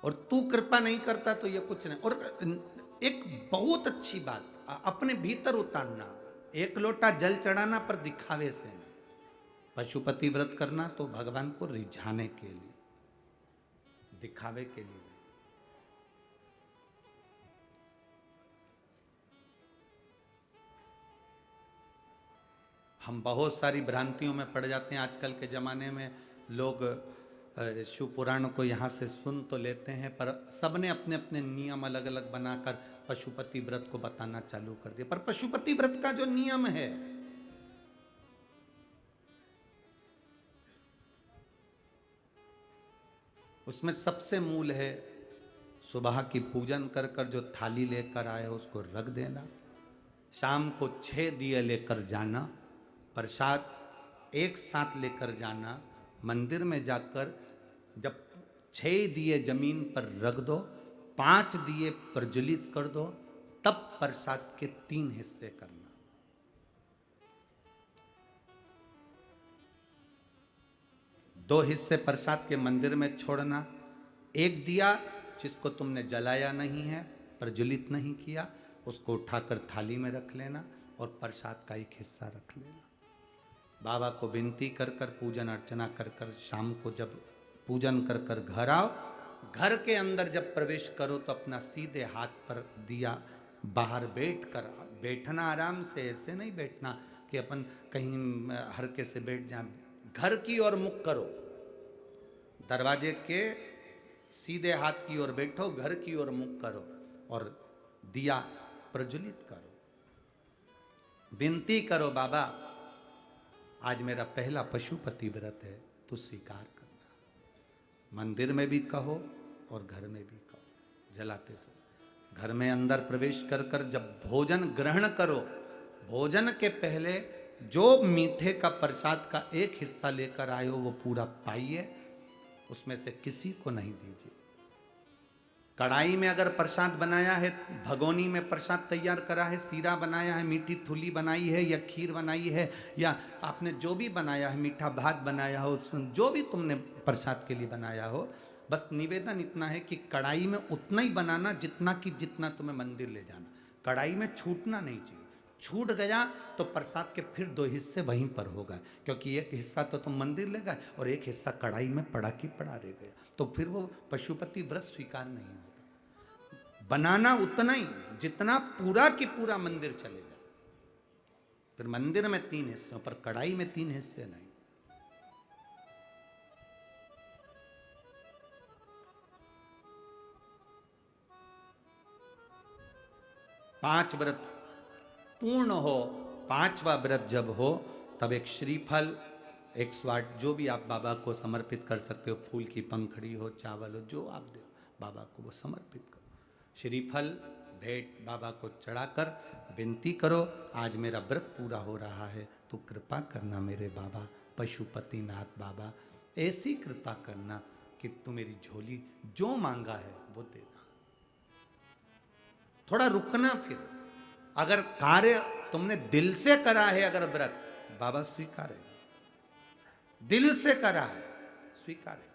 और तू कृपा नहीं करता तो ये कुछ नहीं। और एक बहुत अच्छी बात अपने भीतर उतारना, एक लोटा जल चढ़ाना पर दिखावे से नहीं, पशुपति व्रत करना तो भगवान को रिझाने के लिए, दिखावे के लिए। हम बहुत सारी भ्रांतियों में पड़ जाते हैं आजकल के ज़माने में। लोग शिव पुराण को यहाँ से सुन तो लेते हैं, पर सबने अपने अपने नियम अलग अलग बनाकर पशुपति व्रत को बताना चालू कर दिया। पर पशुपति व्रत का जो नियम है उसमें सबसे मूल है, सुबह की पूजन कर कर जो थाली लेकर आए उसको रख देना, शाम को 6 दिए लेकर जाना, प्रसाद एक साथ लेकर जाना, मंदिर में जाकर जब 6 दिए जमीन पर रख दो, 5 दिए प्रज्वलित कर दो, तब प्रसाद के 3 हिस्से करना। दो हिस्से प्रसाद के मंदिर में छोड़ना, एक दिया जिसको तुमने जलाया नहीं है, प्रज्वलित नहीं किया, उसको उठाकर थाली में रख लेना और प्रसाद का एक हिस्सा रख लेना। बाबा को विनती कर कर, पूजन अर्चना कर कर, शाम को जब पूजन कर कर घर आओ, घर के अंदर जब प्रवेश करो तो अपना सीधे हाथ पर दिया बाहर बैठ कर, बैठना आराम से, ऐसे नहीं बैठना कि अपन कहीं हरके से बैठ जाए, घर की ओर मुख करो, दरवाजे के सीधे हाथ की ओर बैठो, घर की ओर मुख करो और दिया प्रज्वलित करो, विनती करो बाबा आज मेरा पहला पशुपति व्रत है, तो स्वीकार करना। मंदिर में भी कहो और घर में भी कहो, जलाते समय घर में अंदर प्रवेश कर कर जब भोजन ग्रहण करो, भोजन के पहले जो मीठे का प्रसाद का एक हिस्सा लेकर आए हो वो पूरा पाइए, उसमें से किसी को नहीं दीजिए। कढ़ाई में अगर प्रसाद बनाया है, भगोनी में प्रसाद तैयार करा है, सीरा बनाया है, मीठी थुली बनाई है या खीर बनाई है, या आपने जो भी बनाया है, मीठा भात बनाया हो, जो भी तुमने प्रसाद के लिए बनाया हो, बस निवेदन इतना है कि कढ़ाई में उतना ही बनाना जितना कि जितना तुम्हें मंदिर ले जाना, कढ़ाई में छूटना नहीं चाहिए। छूट गया तो प्रसाद के फिर 2 हिस्से वहीं पर होगा, क्योंकि एक हिस्सा तो तुम मंदिर ले गए और एक हिस्सा कढ़ाई में पड़ा की पड़ा रह गया, तो फिर वो पशुपति व्रत स्वीकार नहीं होता। बनाना उतना ही जितना पूरा की पूरा मंदिर चलेगा, फिर मंदिर में 3 हिस्से पर कढ़ाई में 3 हिस्से नहीं। 5 व्रत पूर्ण हो, 5वां व्रत जब हो, तब एक श्रीफल, 108 जो भी आप बाबा को समर्पित कर सकते हो, फूल की पंखड़ी हो, चावल हो, जो आप दे बाबा को वो समर्पित करो। श्रीफल भेंट बाबा को चढ़ाकर विनती करो, आज मेरा व्रत पूरा हो रहा है, तो कृपा करना मेरे बाबा, पशुपतिनाथ बाबा, ऐसी कृपा करना कि तू मेरी झोली जो मांगा है वो देना। थोड़ा रुकना, फिर अगर कार्य तुमने दिल से करा है, अगर व्रत, बाबा स्वीकारेगा। दिल से करा है, स्वीकारेगा।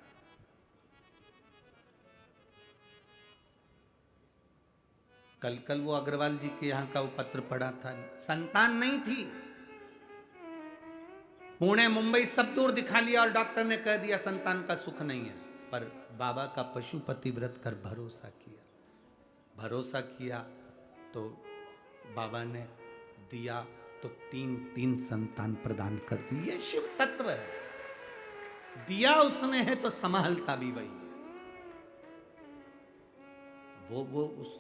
कल वो अग्रवाल जी के यहां का वो पत्र पड़ा था, संतान नहीं थी, पुणे मुंबई सब दूर दिखा लिया और डॉक्टर ने कह दिया संतान का सुख नहीं है, पर बाबा का पशुपति व्रत कर भरोसा किया, भरोसा किया तो बाबा ने दिया, तो 3 संतान प्रदान कर दी। ये शिव तत्व है, दिया उसने है तो संभालता भी वही है। वो उस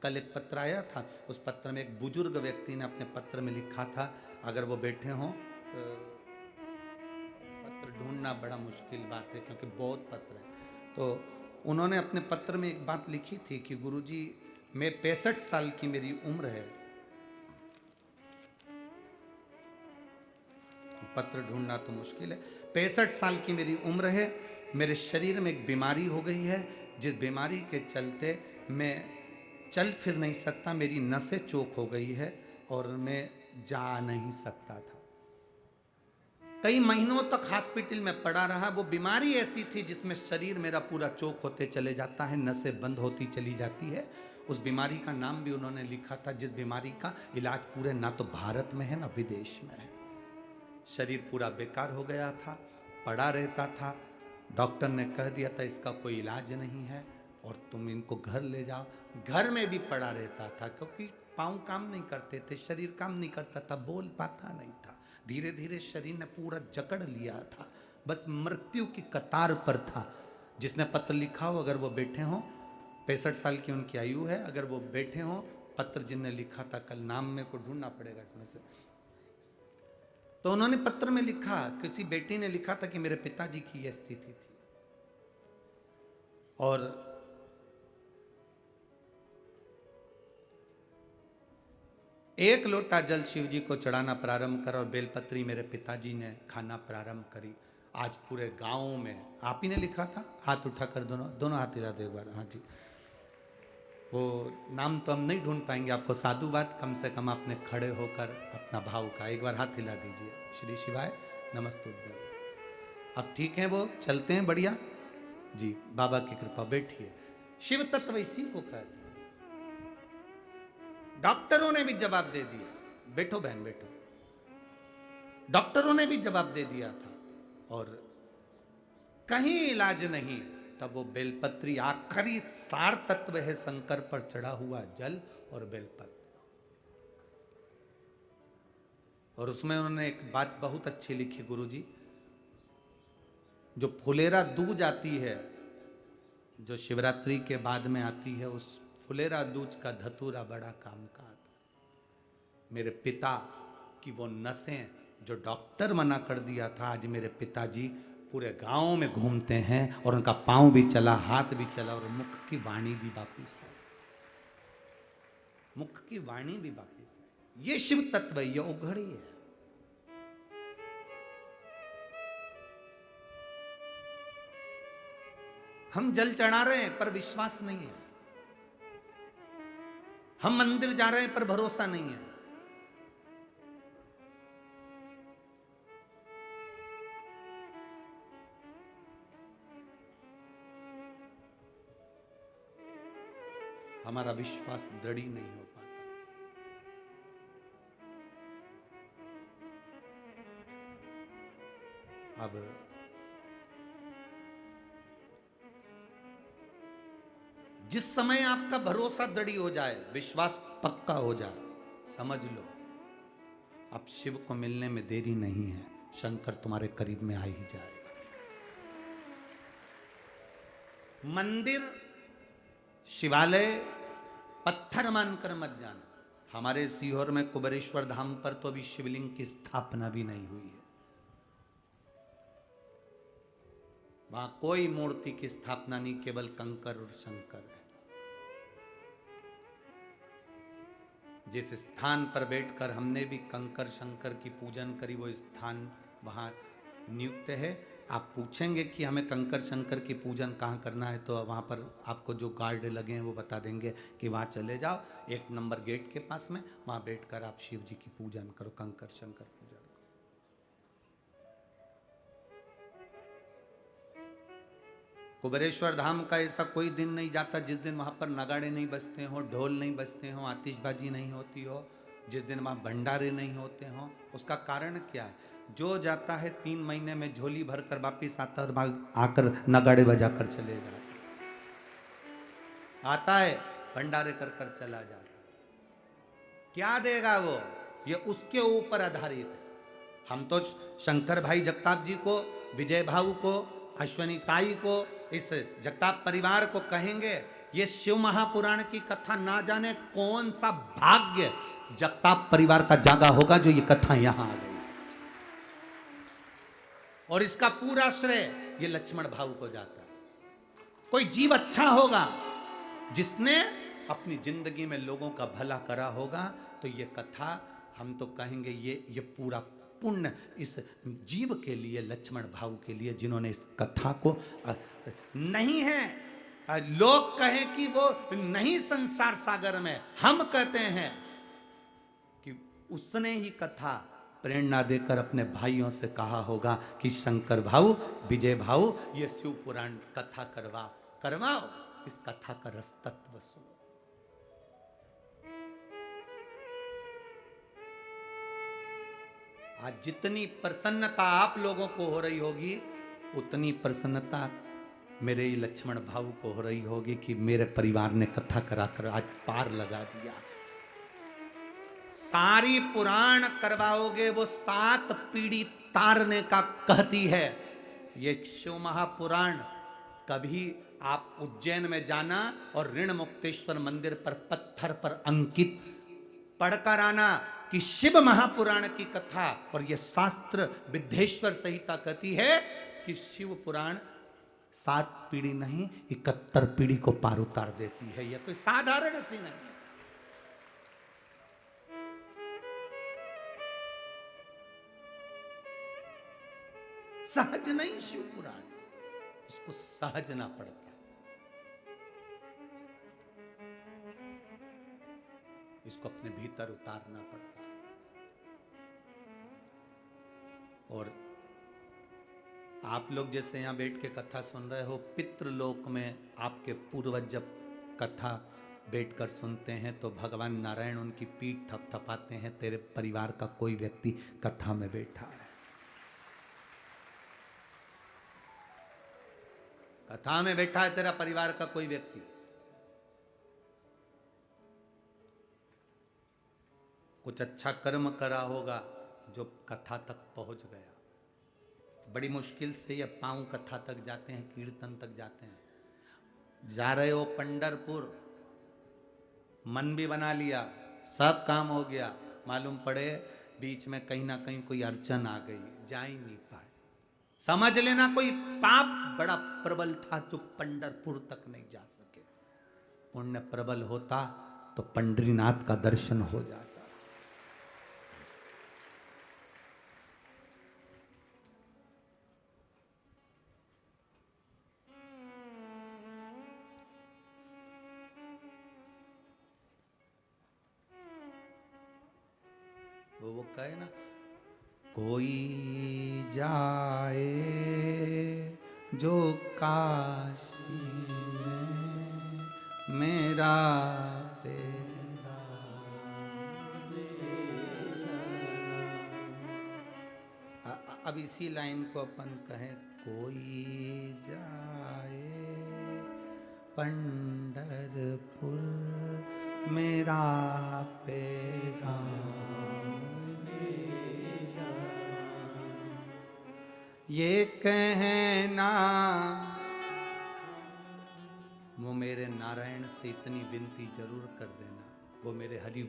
कल एक पत्र आया था, उस पत्र में एक बुजुर्ग व्यक्ति ने अपने पत्र में लिखा था, अगर वो बैठे हों, पत्र ढूंढना बड़ा मुश्किल बात है क्योंकि बहुत पत्र है, तो उन्होंने अपने पत्र में एक बात लिखी थी कि गुरुजी, मैं 65 साल की मेरी उम्र है, पत्र ढूंढना तो मुश्किल है, 65 साल की मेरी उम्र है, मेरे शरीर में एक बीमारी हो गई है, जिस बीमारी के चलते मैं चल फिर नहीं सकता, मेरी नसें चोक हो गई है और मैं जा नहीं सकता था। कई महीनों तक हॉस्पिटल में पड़ा रहा। वो बीमारी ऐसी थी जिसमें शरीर मेरा पूरा चोक होते चले जाता है, नसें बंद होती चली जाती है। उस बीमारी का नाम भी उन्होंने लिखा था, जिस बीमारी का इलाज पूरे ना तो भारत में है ना विदेश में है। शरीर पूरा बेकार हो गया था, पड़ा रहता था। डॉक्टर ने कह दिया था इसका कोई इलाज नहीं है और तुम इनको घर ले जाओ। घर में भी पड़ा रहता था क्योंकि पाँव काम नहीं करते थे, शरीर काम नहीं करता था, बोल पाता नहीं था। धीरे धीरे शरीर ने पूरा जकड़ लिया था, बस मृत्यु की कतार पर था। जिसने पत्र लिखा हो, अगर वो बैठे हों, 65 साल की उनकी आयु है, अगर वो बैठे हों, पत्र जिनने लिखा था, कल नाम मेरे को ढूंढना पड़ेगा इसमें से, तो उन्होंने पत्र में लिखा, किसी बेटी ने लिखा था कि मेरे पिताजी की यह स्थिति थी और एक लोटा जल शिव जी को चढ़ाना प्रारंभ करा और बेलपत्री मेरे पिताजी ने खाना प्रारंभ करी। आज पूरे गांव में, आप ही ने लिखा था, हाथ उठाकर दोनों हाथ हिला दो एक बार। हाँ जी, वो नाम तो हम नहीं ढूंढ पाएंगे, आपको साधुवाद, कम से कम आपने खड़े होकर अपना भाव का एक बार हाथ हिला दीजिए। श्री शिवाय नमस्तुभ्यं। अब ठीक है, वो चलते हैं बढ़िया जी, बाबा की कृपा। बैठिए। शिव तत्व इसी को कहते हैं। डॉक्टरों ने भी जवाब दे दिया, बैठो बहन बैठो, डॉक्टरों ने भी जवाब दे दिया था और कहीं इलाज नहीं। तब वो बेलपत्री, आखिरी सार तत्व है शंकर पर चढ़ा हुआ जल और बेलपत्र। और उसमें उन्होंने एक बात बहुत अच्छी लिखी गुरुजी, जो फुलेरा दूज आती है, जो शिवरात्रि के बाद में आती है, उस फुलेरा दूज का धतूरा बड़ा काम का आता है। मेरे पिता की वो नसें जो डॉक्टर मना कर दिया था, आज मेरे पिताजी पूरे गांव में घूमते हैं और उनका पांव भी चला, हाथ भी चला और मुख की वाणी भी वापिस है, मुख की वाणी भी वापिस है। ये शिव तत्व, ये उघड़ी है। हम जल चढ़ा रहे हैं पर विश्वास नहीं है, हम मंदिर जा रहे हैं पर भरोसा नहीं है। हमारा विश्वास दृढ़ नहीं हो पाता। अब जिस समय आपका भरोसा दृढ़ हो जाए, विश्वास पक्का हो जाए, समझ लो अब शिव को मिलने में देरी नहीं है, शंकर तुम्हारे करीब में आ ही जाएगा। मंदिर, शिवालय पत्थर मानकर मत जाना, हमारे सीहोर में कुबेरेश्वर धाम पर तो अभी शिवलिंग की स्थापना भी नहीं हुई है। वहां कोई मूर्ति की स्थापना नहीं, केवल कंकर और शंकर है। जिस स्थान पर बैठकर हमने भी कंकर शंकर की पूजन करी, वो स्थान वहां नियुक्त है। आप पूछेंगे कि हमें कंकर शंकर की पूजन कहाँ करना है, तो वहाँ पर आपको जो गार्ड लगे हैं वो बता देंगे कि वहाँ चले जाओ, 1 नंबर गेट के पास में, वहाँ बैठकर आप शिव जी की पूजन करो, कंकर शंकर पूजन करो। कुबेरेश्वर धाम का ऐसा कोई दिन नहीं जाता जिस दिन वहाँ पर नगाड़े नहीं बजते हो, ढोल नहीं बजते हो, आतिशबाजी नहीं होती हो, जिस दिन वहाँ भंडारे नहीं होते हो। उसका कारण क्या है? जो जाता है 3 महीने में झोली भर कर वापिस आता है और आकर नगाड़े बजा कर चले जाता, आता है भंडारे कर कर चला जाता। क्या देगा वो? ये उसके ऊपर आधारित है। हम तो शंकर भाई जगताप जी को, विजय भाऊ को, अश्वनी ताई को, इस जगताप परिवार को कहेंगे, ये शिव महापुराण की कथा ना जाने कौन सा भाग्य जगताप परिवार का जागा होगा जो ये कथा यहां आ गई। और इसका पूरा श्रेय ये लक्ष्मण भाऊ को जाता है। कोई जीव अच्छा होगा जिसने अपनी जिंदगी में लोगों का भला करा होगा, तो ये कथा हम तो कहेंगे ये पूरा पुण्य इस जीव के लिए, लक्ष्मण भाऊ के लिए, जिन्होंने इस कथा को नहीं है लोग कहें कि वो नहीं संसार सागर में, हम कहते हैं कि उसने ही कथा प्रेरणा देकर अपने भाइयों से कहा होगा कि शंकर भाऊ, विजय भाऊ, ये शिव पुराण कथा करवाओ, इस कथा का रस तत्व सुनो। आज जितनी प्रसन्नता आप लोगों को हो रही होगी, उतनी प्रसन्नता मेरे लक्ष्मण भाऊ को हो रही होगी कि मेरे परिवार ने कथा कराकर आज पार लगा दिया। सारी पुराण करवाओगे वो 7 पीढ़ी तारने का कहती है। ये शिव महापुराण कभी आप उज्जैन में जाना और ऋण मुक्तेश्वर मंदिर पर पत्थर पर अंकित पढ़कर आना कि शिव महापुराण की कथा, और यह शास्त्र विद्धेश्वर संहिता कहती है कि शिव पुराण 7 पीढ़ी नहीं 71 पीढ़ी को पार उतार देती है। यह कोई साधारण सी नहीं। सहज नहीं शिव पुराण, इसको सहजना पड़ता, इसको अपने भीतर उतारना पड़ता। और आप लोग जैसे यहां बैठ के कथा सुन रहे हो, पितृलोक में आपके पूर्वज जब कथा बैठकर सुनते हैं तो भगवान नारायण उनकी पीठ थपथपाते हैं, तेरे परिवार का कोई व्यक्ति कथा में बैठा है। कथा में बैठा है तेरा परिवार का कोई व्यक्ति। कुछ अच्छा कर्म करा होगा जो कथा तक पहुंच गया। बड़ी मुश्किल ये ये पांव कथा तक जाते हैं, कीर्तन तक जाते हैं। जा रहे हो पंढरपुर, मन भी बना लिया, सब काम हो गया, मालूम पड़े बीच में कहीं ना कहीं कोई अड़चन आ गई, जा ही नहीं पाए। समझ लेना कोई पाप बड़ा प्रबल था जो पंढरपुर तक नहीं जा सके। पुण्य प्रबल होता तो पंढरीनाथ का दर्शन हो जाता। वो कहे ना, कोई जाए जो काशी में मेरा तेरा। अब इसी लाइन को अपन कहें, कोई जाए पंढरपुर मेरा पैगाम, ये कहना। वो मेरे नारायण से इतनी विनती जरूर कर देना, वो मेरे हरि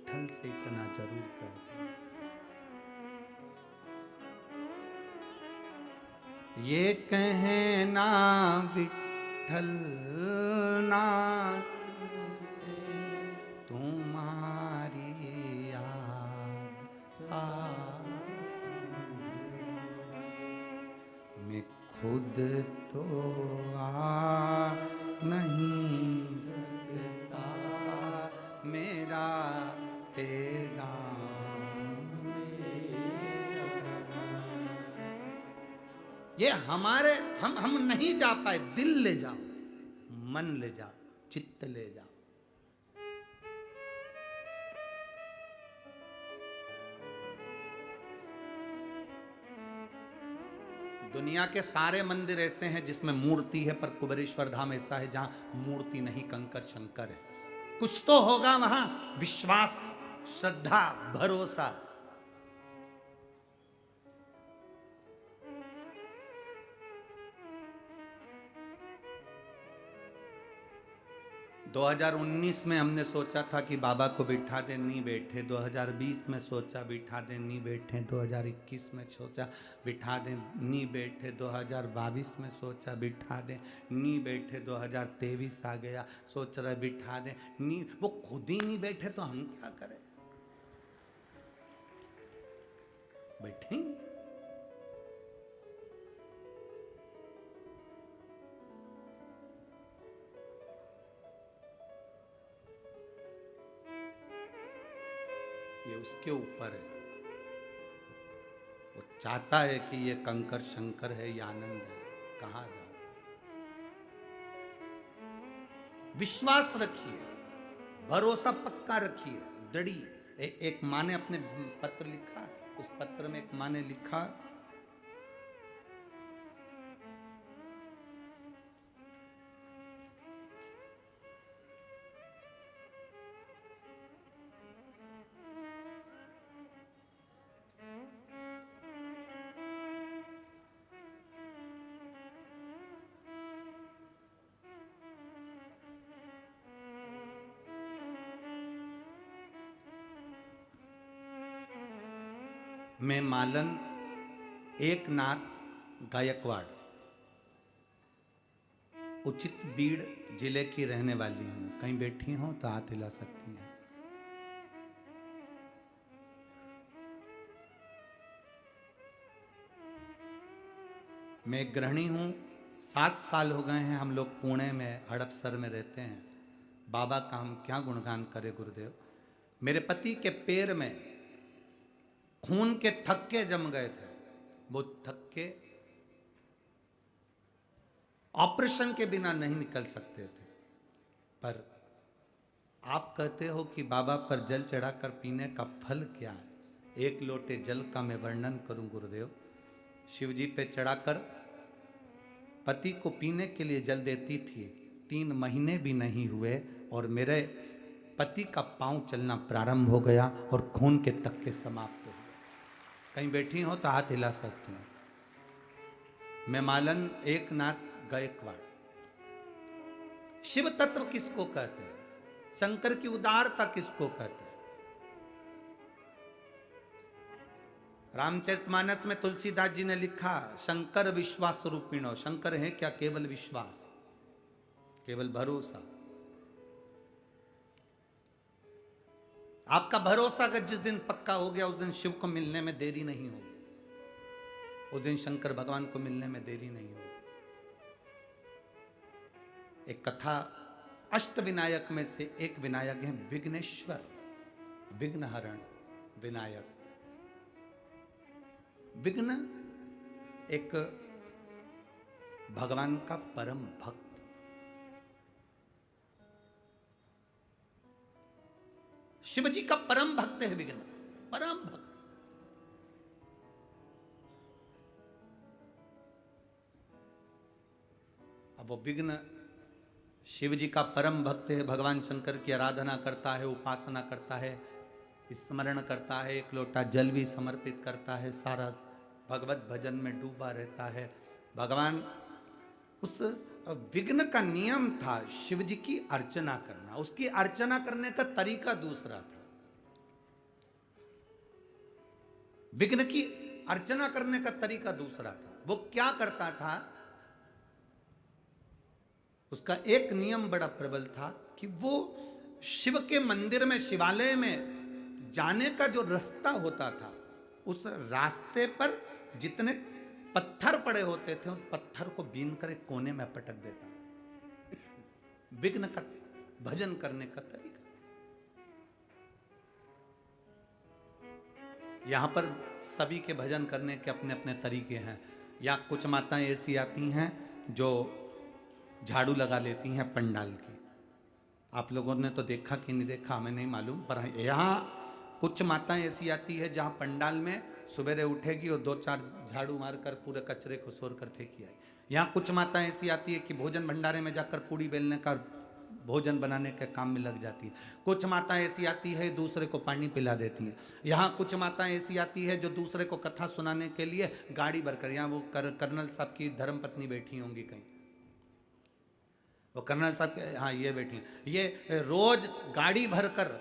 विट्ठल से इतना जरूर कह दे। ये कहना विट्ठल नाथ से तुम्हारी याद मैं खुद तो आ नहीं सकता, मेरा पैगाम ये हमारे हम नहीं जा पाए। दिल ले जाओ, मन ले जाओ, चित्त ले जाओ। दुनिया के सारे मंदिर ऐसे हैं जिसमें मूर्ति है, पर कुबेरेश्वर धाम ऐसा है जहां मूर्ति नहीं, कंकर शंकर है। कुछ तो होगा वहां, विश्वास, श्रद्धा, भरोसा। 2019 में हमने सोचा था कि बाबा को बिठा दे, नहीं बैठे। 2020 में सोचा बिठा दे, नहीं बैठे। 2021 में सोचा बिठा दे, नहीं बैठे। 2022 में सोचा बिठा दे, नहीं बैठे। 2023 आ गया, सोच रहे बिठा दे, नहीं। वो खुद ही नहीं बैठे तो हम क्या करें? बैठेंगे। ये उसके ऊपर है। वो चाहता है कि ये कंकर शंकर है, ये आनंद है, कहाँ जाओ। विश्वास रखिए, भरोसा पक्का रखिए, दृढ़ी। एक माँ ने अपने पत्र लिखा, उस पत्र में एक माँ ने लिखा, मैं मालन एकनाथ गायकवाड़ उचित बीड़ जिले की रहने वाली हूँ। कहीं बैठी हो तो हाथ हिला सकती हैं। मैं गृहिणी हूँ। 7 साल हो गए हैं हम लोग पुणे में हड़पसर में रहते हैं। बाबा का हम क्या गुणगान करें गुरुदेव। मेरे पति के पैर में खून के थक्के जम गए थे। वो थक्के ऑपरेशन के बिना नहीं निकल सकते थे। पर आप कहते हो कि बाबा पर जल चढ़ाकर पीने का फल क्या है। 1 लोटे जल का मैं वर्णन करूं गुरुदेव। शिव जी पे चढ़ाकर पति को पीने के लिए जल देती थी। 3 महीने भी नहीं हुए और मेरे पति का पांव चलना प्रारंभ हो गया और खून के थक्के समाप्त हो गए। कहीं बैठी हो तो हाथ हिला सकती हैं। मैं मालन एकनाथ गायकवाड़। शिव तत्व किसको कहते हैं? शंकर की उदारता किसको कहते हैं? रामचरितमानस में तुलसीदास जी ने लिखा, शंकर विश्वास रूपिणो। शंकर है क्या? केवल विश्वास, केवल भरोसा। आपका भरोसा अगर जिस दिन पक्का हो गया, उस दिन शिव को मिलने में देरी नहीं होगी। उस दिन शंकर भगवान को मिलने में देरी नहीं होगी। एक कथा, अष्ट विनायक में से एक विनायक है विघ्नेश्वर, विघ्नहरण विनायक। विघ्न एक भगवान का परम भक्त। शिव जी का परम भक्त है विघ्न, परम भक्त। अब वो विघ्न शिव जी का परम भक्त है, भगवान शंकर की आराधना करता है, उपासना करता है, स्मरण करता है, 1 लोटा जल भी समर्पित करता है, सारा भगवत भजन में डूबा रहता है। भगवान, उस विघ्न का नियम था शिव जी की अर्चना करना। उसकी अर्चना करने का तरीका दूसरा था। विघ्न की अर्चना करने का तरीका दूसरा था। वो क्या करता था, उसका एक नियम बड़ा प्रबल था कि वो शिव के मंदिर में, शिवालय में जाने का जो रास्ता होता था, उस रास्ते पर जितने पत्थर पड़े होते थे उन पत्थर को बीन कर एक कोने में पटक देता। विघ्न का भजन करने का तरीका। यहां पर सभी के भजन करने के अपने अपने तरीके हैं। या कुछ माताएं ऐसी आती हैं जो झाड़ू लगा लेती हैं पंडाल की। आप लोगों ने तो देखा कि नहीं देखा हमें नहीं मालूम, पर यहाँ कुछ माताएं ऐसी आती है जहाँ पंडाल में सवेरे उठेगी और 2-4 झाड़ू मारकर पूरे कचरे को सोर कर फेंकी आई। यहाँ कुछ माताएं ऐसी आती है कि भोजन भंडारे में जाकर पूड़ी बेलने का, भोजन बनाने के काम में लग जाती है। कुछ माताएं ऐसी आती है दूसरे को पानी पिला देती हैं। यहाँ कुछ माताएं ऐसी आती है जो दूसरे को कथा सुनाने के लिए गाड़ी भरकर, यहाँ वो कर्नल साहब की धर्मपत्नी बैठी होंगी कहीं, वो कर्नल साहब के, हाँ ये बैठी हैं, ये रोज गाड़ी भरकर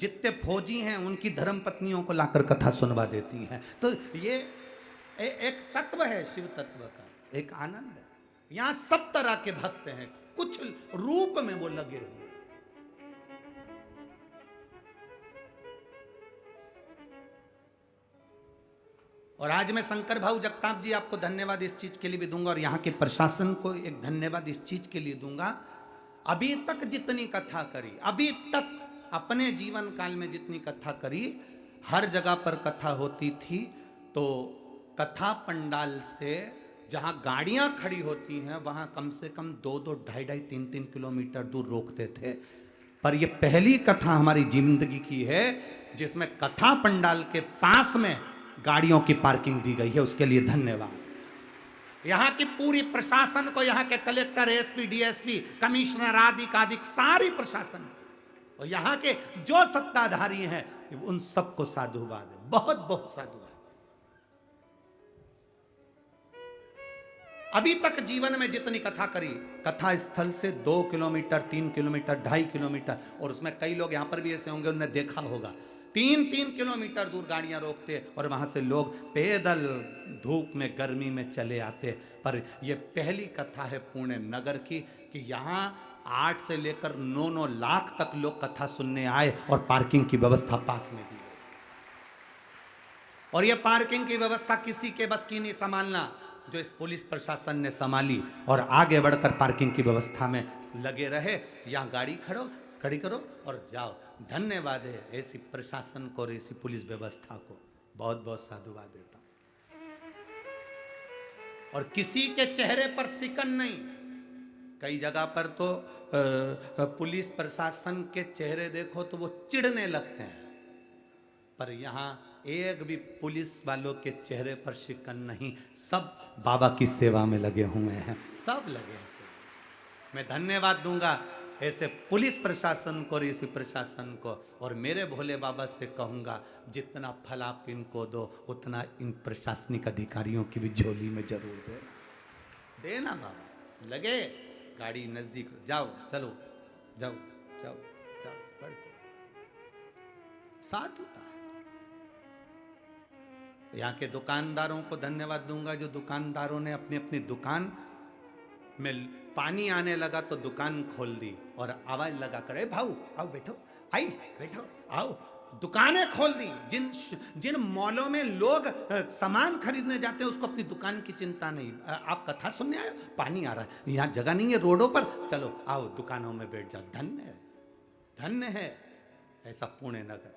जितने फौजी हैं उनकी धर्मपत्नियों को लाकर कथा सुनवा देती हैं। तो ये एक तत्व है शिव तत्व का, एक आनंद है। यहाँ सब तरह के भक्त हैं, कुछ रूप में वो लगे हुए। और आज मैं शंकर भाऊ जगताप जी आपको धन्यवाद इस चीज के लिए भी दूंगा, और यहाँ के प्रशासन को एक धन्यवाद इस चीज के लिए दूंगा। अभी तक जितनी कथा करी, अभी तक अपने जीवन काल में जितनी कथा करी, हर जगह पर कथा होती थी तो कथा पंडाल से जहाँ गाड़ियाँ खड़ी होती हैं वहाँ कम से कम 2-2, 2.5, 3-3 किलोमीटर दूर रोकते थे। पर यह पहली कथा हमारी जिंदगी की है जिसमें कथा पंडाल के पास में गाड़ियों की पार्किंग दी गई है, उसके लिए धन्यवाद। यहाँ की पूरी प्रशासन को, यहाँ के कलेक्टर, एसपी, डीएसपी, कमिश्नर आदि आदि सारी प्रशासन और यहाँ के जो सत्ताधारी हैं उन सबको साधुवाद है, बहुत बहुत साधुवाद। अभी तक जीवन में जितनी कथा करी, कथा स्थल से 2 किलोमीटर, 3 किलोमीटर, 2.5 किलोमीटर, और उसमें कई लोग यहाँ पर भी ऐसे होंगे उन्होंने देखा होगा 3-3 किलोमीटर दूर गाड़ियां रोकते और वहां से लोग पैदल धूप में गर्मी में चले आते। पर यह पहली कथा है पुणे नगर की कि यहाँ 8 से लेकर 9-9 लाख तक लोग कथा सुनने आए और पार्किंग की व्यवस्था पास में दी। और यह पार्किंग की व्यवस्था किसी के बस की नहीं संभालना, जो इस पुलिस प्रशासन ने संभाली और आगे बढ़कर पार्किंग की व्यवस्था में लगे रहे। यहाँ गाड़ी खड़ी करो और जाओ। धन्यवाद है ऐसी प्रशासन को और ऐसी पुलिस व्यवस्था को, बहुत बहुत साधुवाद देता हूं। और किसी के चेहरे पर सिकन नहीं। कई जगह पर तो पुलिस प्रशासन के चेहरे देखो तो वो चिढ़ने लगते हैं, पर यहाँ एक भी पुलिस वालों के चेहरे पर शिकन नहीं, सब बाबा की सेवा में लगे हुए हैं, सब लगे हैं। मैं धन्यवाद दूंगा ऐसे पुलिस प्रशासन को और इसी प्रशासन को, और मेरे भोले बाबा से कहूंगा जितना फल आप इनको दो उतना इन प्रशासनिक अधिकारियों की भी झोली में जरूर देना बाबा। लगे गाड़ी नजदीक, जाओ चलो जाओ जाओ जाओ, पढ़ते साथ होता है। यहाँ के दुकानदारों को धन्यवाद दूंगा जो दुकानदारों ने अपनी अपनी दुकान में पानी आने लगा तो दुकान खोल दी और आवाज लगा कर, ए भाऊ आओ बैठो, आई बैठो आओ, दुकानें खोल दी। जिन मॉलों में लोग सामान खरीदने जाते हैं उसको अपनी दुकान की चिंता नहीं। आप कथा सुनने आए, पानी आ रहा है, यहाँ जगह नहीं है रोडों पर, चलो आओ दुकानों में बैठ जाओ। धन्य है, धन्य है ऐसा पुणे नगर,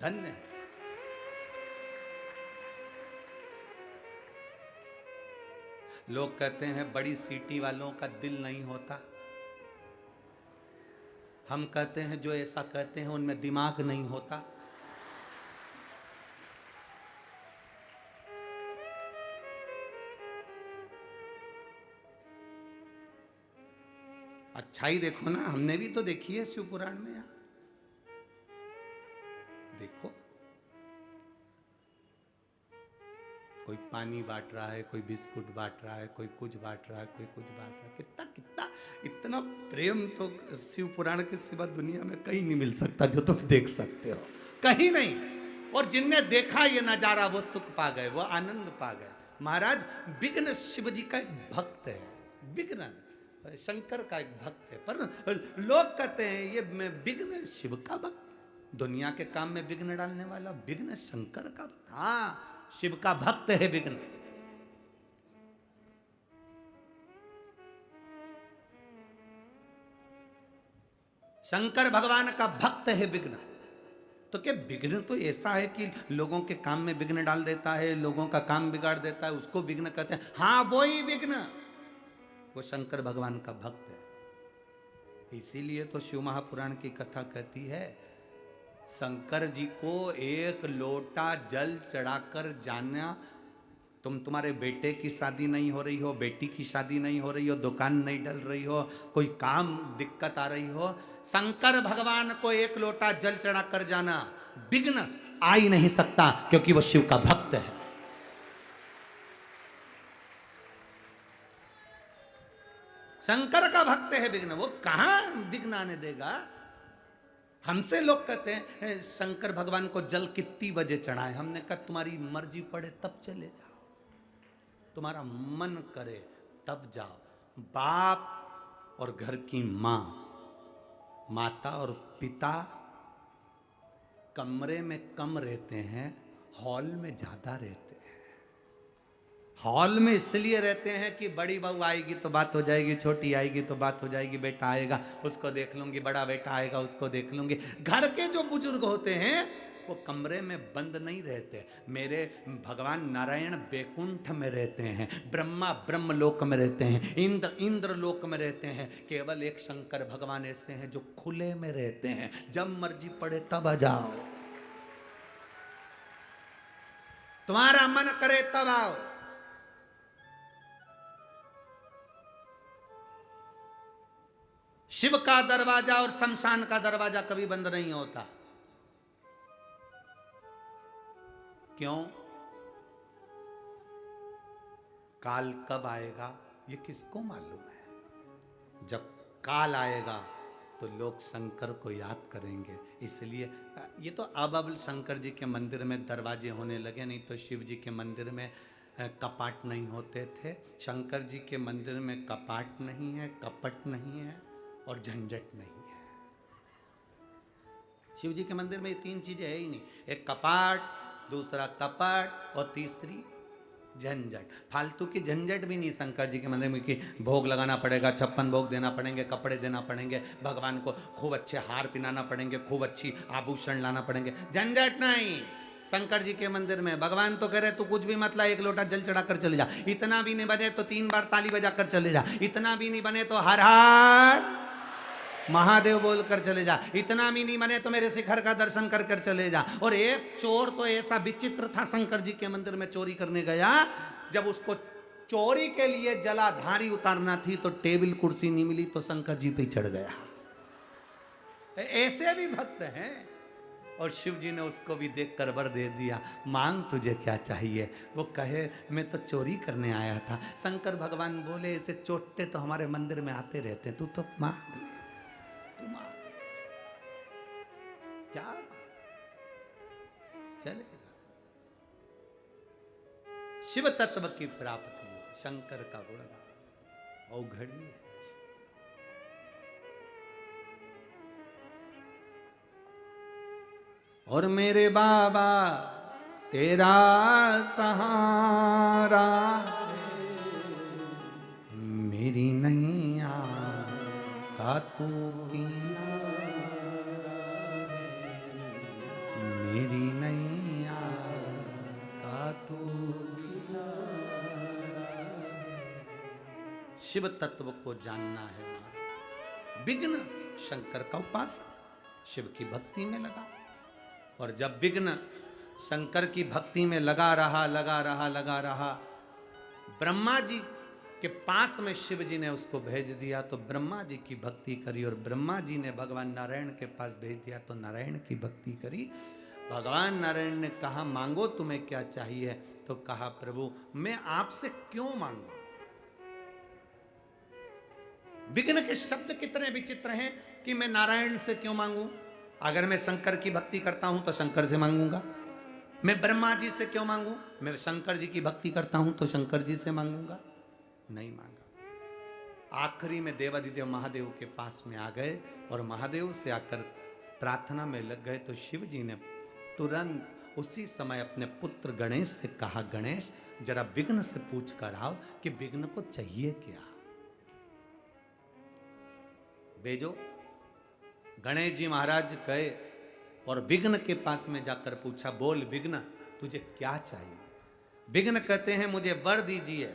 धन्य है। लोग कहते हैं बड़ी सिटी वालों का दिल नहीं होता, हम कहते हैं जो ऐसा कहते हैं उनमें दिमाग नहीं होता। अच्छाई देखो ना, हमने भी तो देखी है शिव पुराण में। यहाँ देखो कोई पानी बांट रहा है, कोई बिस्कुट बांट रहा है, कोई कुछ बांट रहा है, कोई कुछ बांट रहा है। कितना कितना इतना प्रेम तो शिव पुराण के सिवा दुनिया में कहीं नहीं मिल सकता जो तुम देख सकते हो, कहीं नहीं। और जिनने देखा ये नजारा वो सुख पा गए, वो आनंद पा गए। महाराज विघ्न शिव जी का एक भक्त है, विघ्न शंकर का एक भक्त है, पर लोग कहते हैं ये मैं विघ्न शिव का भक्त, दुनिया के काम में विघ्न डालने वाला विघ्न शंकर का भक्त। हाँ, शिव का भक्त है विघ्न। शंकर भगवान का भक्त है विघ्न। तो क्या विघ्न तो ऐसा है कि लोगों के काम में विघ्न डाल देता है, लोगों का काम बिगाड़ देता है, उसको विघ्न कहते हैं? हाँ, वो ही विघ्न, वो शंकर भगवान का भक्त है। इसीलिए तो शिव महापुराण की कथा कहती है, शंकर जी को एक लोटा जल चढ़ाकर जाना, तुम्हारे बेटे की शादी नहीं हो रही हो, बेटी की शादी नहीं हो रही हो, दुकान नहीं डल रही हो, कोई काम दिक्कत आ रही हो, शंकर भगवान को एक लोटा जल चढ़ा कर जाना, विघ्न आ ही नहीं सकता, क्योंकि वो शिव का भक्त है। शंकर का भक्त है विघ्न, वो कहां विघ्न आने देगा। हमसे लोग कहते हैं शंकर भगवान को जल कितनी बजे चढ़ाए, हमने कहा तुम्हारी मर्जी पड़े तब चले जाओ, तुम्हारा मन करे तब जाओ। बाप और घर की माँ, माता और पिता कमरे में कम रहते हैं, हॉल में ज्यादा रहते हैं। हॉल में इसलिए रहते हैं कि बड़ी बहू आएगी तो बात हो जाएगी, छोटी आएगी तो बात हो जाएगी, बेटा आएगा उसको देख लूंगी, बड़ा बेटा आएगा उसको देख लूंगी। घर के जो बुजुर्ग होते हैं वो कमरे में बंद नहीं रहते। मेरे भगवान नारायण बैकुंठ में रहते हैं, ब्रह्मा ब्रह्मलोक में रहते हैं, इंद्र इंद्र लोक में रहते हैं। केवल एक शंकर भगवान ऐसे हैं जो खुले में रहते हैं, जब मर्जी पड़े तब आ जाओ, तुम्हारा मन करे तब आओ। शिव का दरवाजा और शमशान का दरवाजा कभी बंद नहीं होता। क्यों? काल कब आएगा ये किसको मालूम है। जब काल आएगा तो लोग शंकर को याद करेंगे। इसलिए ये तो अब शंकर जी के मंदिर में दरवाजे होने लगे, नहीं तो शिव जी के मंदिर में कपाट नहीं होते थे। शंकर जी के मंदिर में कपाट नहीं है, कपट नहीं है और झंझट नहीं है। शिव जी के मंदिर में ये तीन चीजें है ही नहीं, एक कपाट, दूसरा कपट और तीसरी झंझट। फालतू की झंझट भी नहीं शंकर जी के मंदिर में कि भोग लगाना पड़ेगा, 56 भोग देना पड़ेंगे, कपड़े देना पड़ेंगे, भगवान को खूब अच्छे हार पहनाना पड़ेंगे, खूब अच्छी आभूषण लाना पड़ेंगे, झंझट नहीं। शंकर जी के मंदिर में भगवान तो कह रहे तू कुछ भी मत ला, एक लोटा जल चढ़ा कर चले जा, इतना भी नहीं बने तो 3 बार ताली बजा कर चले जा, इतना भी नहीं बने तो हर हर महादेव बोलकर चले जा, इतना भी नहीं बने तो मेरे शिखर का दर्शन कर कर चले जा। और एक चोर तो ऐसा विचित्र था, शंकर जी के मंदिर में चोरी करने गया, जब उसको चोरी के लिए जलाधारी उतारना थी तो टेबल कुर्सी नहीं मिली तो शंकर जी पे चढ़ गया। ऐसे भी भक्त हैं। और शिव जी ने उसको भी देख कर वर दे दिया, मांग तुझे क्या चाहिए। वो कहे मैं तो चोरी करने आया था। शंकर भगवान बोले ऐसे चोटे तो हमारे मंदिर में आते रहते हैं, तू तो मांग ले, क्या चलेगा। शिव तत्व की प्राप्ति हो, शंकर का गुणगान औघड़ी है। और मेरे बाबा तेरा सहारा, मेरी नैया का तू मेरी नैया का तू। शिव तत्व को जानना है। विघ्न शंकर का उपासक शिव की भक्ति में लगा, और जब विघ्न शंकर की भक्ति में लगा रहा, ब्रह्मा जी के पास में शिव जी ने उसको भेज दिया तो ब्रह्मा जी की भक्ति करी, और ब्रह्मा जी ने भगवान नारायण के पास भेज दिया तो नारायण की भक्ति करी। भगवान नारायण ने कहा मांगो तुम्हें क्या चाहिए, तो कहा प्रभु मैं आपसे क्यों मांगू। विघ्न के शब्द कितने विचित्र हैं कि मैं नारायण से क्यों मांगू। अगर मैं शंकर की भक्ति करता हूं तो शंकर से मांगूंगा, मैं ब्रह्मा जी से क्यों मांगू? मैं शंकर जी की भक्ति करता हूं तो शंकर जी से मांगूंगा? नहीं मांगा। आखिरी में देवाधिदेव महादेव के पास में आ गए और महादेव से आकर प्रार्थना में लग गए तो शिव जी ने तुरंत उसी समय अपने पुत्र गणेश से कहा, गणेश जरा विघ्न से पूछ कर आओ कि विघ्न को चाहिए क्या। भेजो। गणेश जी महाराज गए और विघ्न के पास में जाकर पूछा, बोल विघ्न तुझे क्या चाहिए? विघ्न कहते हैं मुझे वर दीजिए।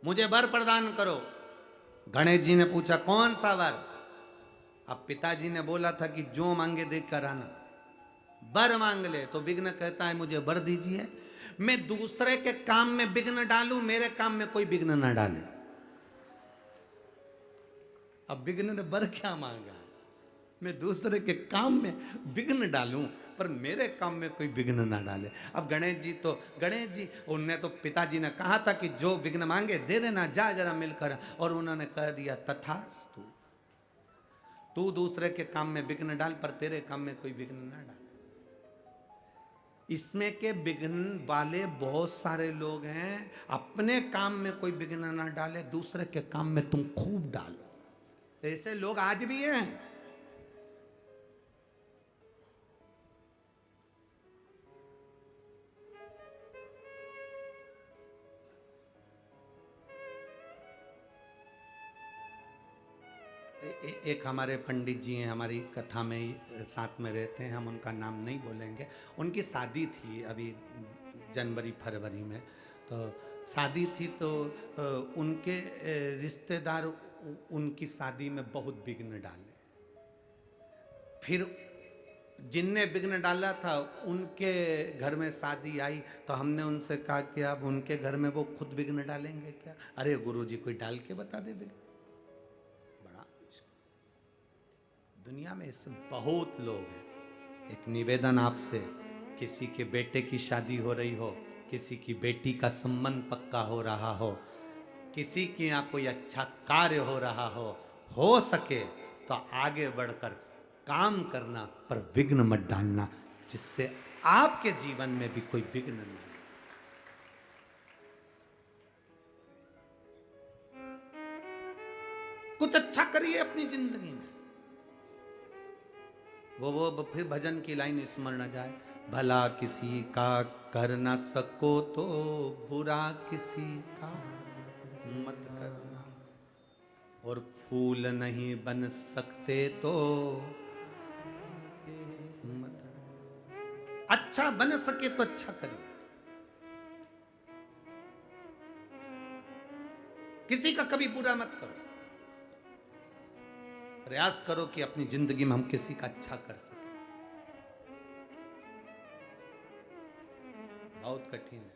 मुझे वर प्रदान करो। गणेश जी ने पूछा कौन सा वर? अब पिताजी ने बोला था कि जो मांगे देख कर आना, वर मांग ले। तो विघ्न कहता है मुझे वर दीजिए, मैं दूसरे के काम में विघ्न डालूं, मेरे काम में कोई विघ्न ना डाले। अब विघ्न ने वर क्या मांगा? मैं दूसरे के काम में विघ्न डालूं पर मेरे काम में कोई विघ्न ना डाले। अब गणेश जी उनने तो पिताजी ने कहा था कि जो विघ्न मांगे दे देना, जा जरा मिलकर। और उन्होंने कह दिया तथास्तु, तू दूसरे के काम में विघ्न डाल पर तेरे काम में कोई विघ्न ना डाले। इसमें के विघ्न वाले बहुत सारे लोग हैं, अपने काम में कोई विघ्न ना डाले, दूसरे के काम में तुम खूब डालो। ऐसे लोग आज भी हैं। एक हमारे पंडित जी हैं, हमारी कथा में साथ में रहते हैं, हम उनका नाम नहीं बोलेंगे। उनकी शादी थी अभी जनवरी फरवरी में, तो शादी थी तो उनके रिश्तेदार उनकी शादी में बहुत विघ्न डाले। फिर जिनने विघ्न डाला था उनके घर में शादी आई तो हमने उनसे कहा कि अब उनके घर में वो खुद विघ्न डालेंगे क्या? अरे गुरुजी कोई डाल के बता दे विघ्न। बड़ा दुनिया में ऐसे बहुत लोग हैं। एक निवेदन आपसे, किसी के बेटे की शादी हो रही हो, किसी की बेटी का संबंध पक्का हो रहा हो, किसी के यहाँ कोई अच्छा कार्य हो रहा हो सके तो आगे बढ़कर काम करना पर विघ्न मत डालना, जिससे आपके जीवन में भी कोई विघ्न नहीं। कुछ अच्छा करिए अपनी जिंदगी में। वो फिर भजन की लाइन स्मरण आ जाए, भला किसी का कर ना सको तो बुरा किसी का मत करना, और फूल नहीं बन सकते तो मत। अच्छा बन सके तो अच्छा करिए, किसी का कभी बुरा मत करो। प्रयास करो कि अपनी जिंदगी में हम किसी का अच्छा कर सकें। बहुत कठिन है,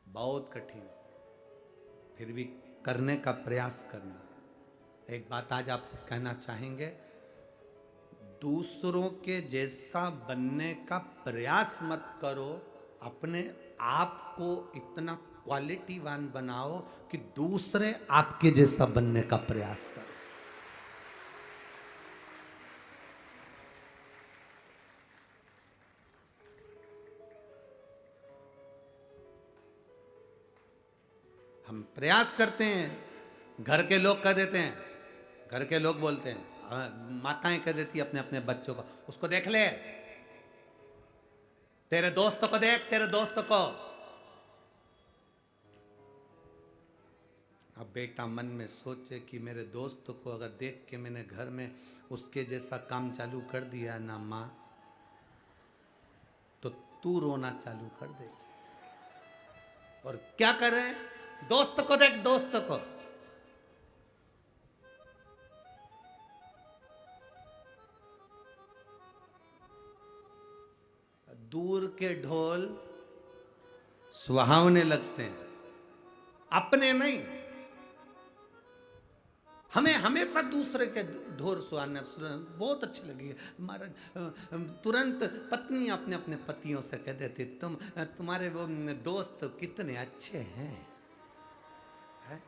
बहुत कठिन, फिर भी करने का प्रयास करना। एक बात आज आपसे कहना चाहेंगे, दूसरों के जैसा बनने का प्रयास मत करो, अपने आप को इतना क्वालिटीवान बनाओ कि दूसरे आपके जैसा बनने का प्रयास करो। हम प्रयास करते हैं, घर के लोग कह देते हैं, घर के लोग बोलते हैं, माताएं कह देती अपने अपने बच्चों को, उसको देख ले, तेरे दोस्त को देख, तेरे दोस्त को। अब बेटा मन में सोचे कि मेरे दोस्त को अगर देख के मैंने घर में उसके जैसा काम चालू कर दिया ना माँ, तो तू रोना चालू कर दे। और क्या करे, दोस्त को देख, दोस्त को। दूर के ढोल सुहावने लगते हैं, अपने नहीं। हमें हमेशा दूसरे के ढोल सुहाने बहुत अच्छी लगी। महाराज तुरंत पत्नी अपने अपने पतियों से कह देती, तुम्हारे वो दोस्त कितने अच्छे हैं, है?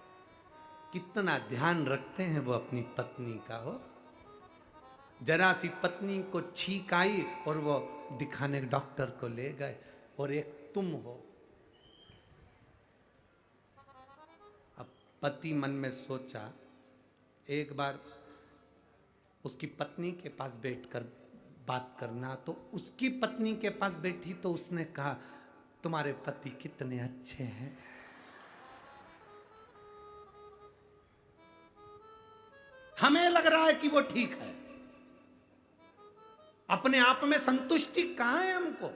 कितना ध्यान रखते हैं वो अपनी पत्नी का। हो, जरा सी पत्नी को छींक आई और वो दिखाने डॉक्टर को ले गए। और एक तुम हो। अब पति मन में सोचा, एक बार उसकी पत्नी के पास बैठकर बात करना। तो उसकी पत्नी के पास बैठी तो उसने कहा, तुम्हारे पति कितने अच्छे हैं। हमें लग रहा है कि वो ठीक है, अपने आप में संतुष्टि कहां है हमको।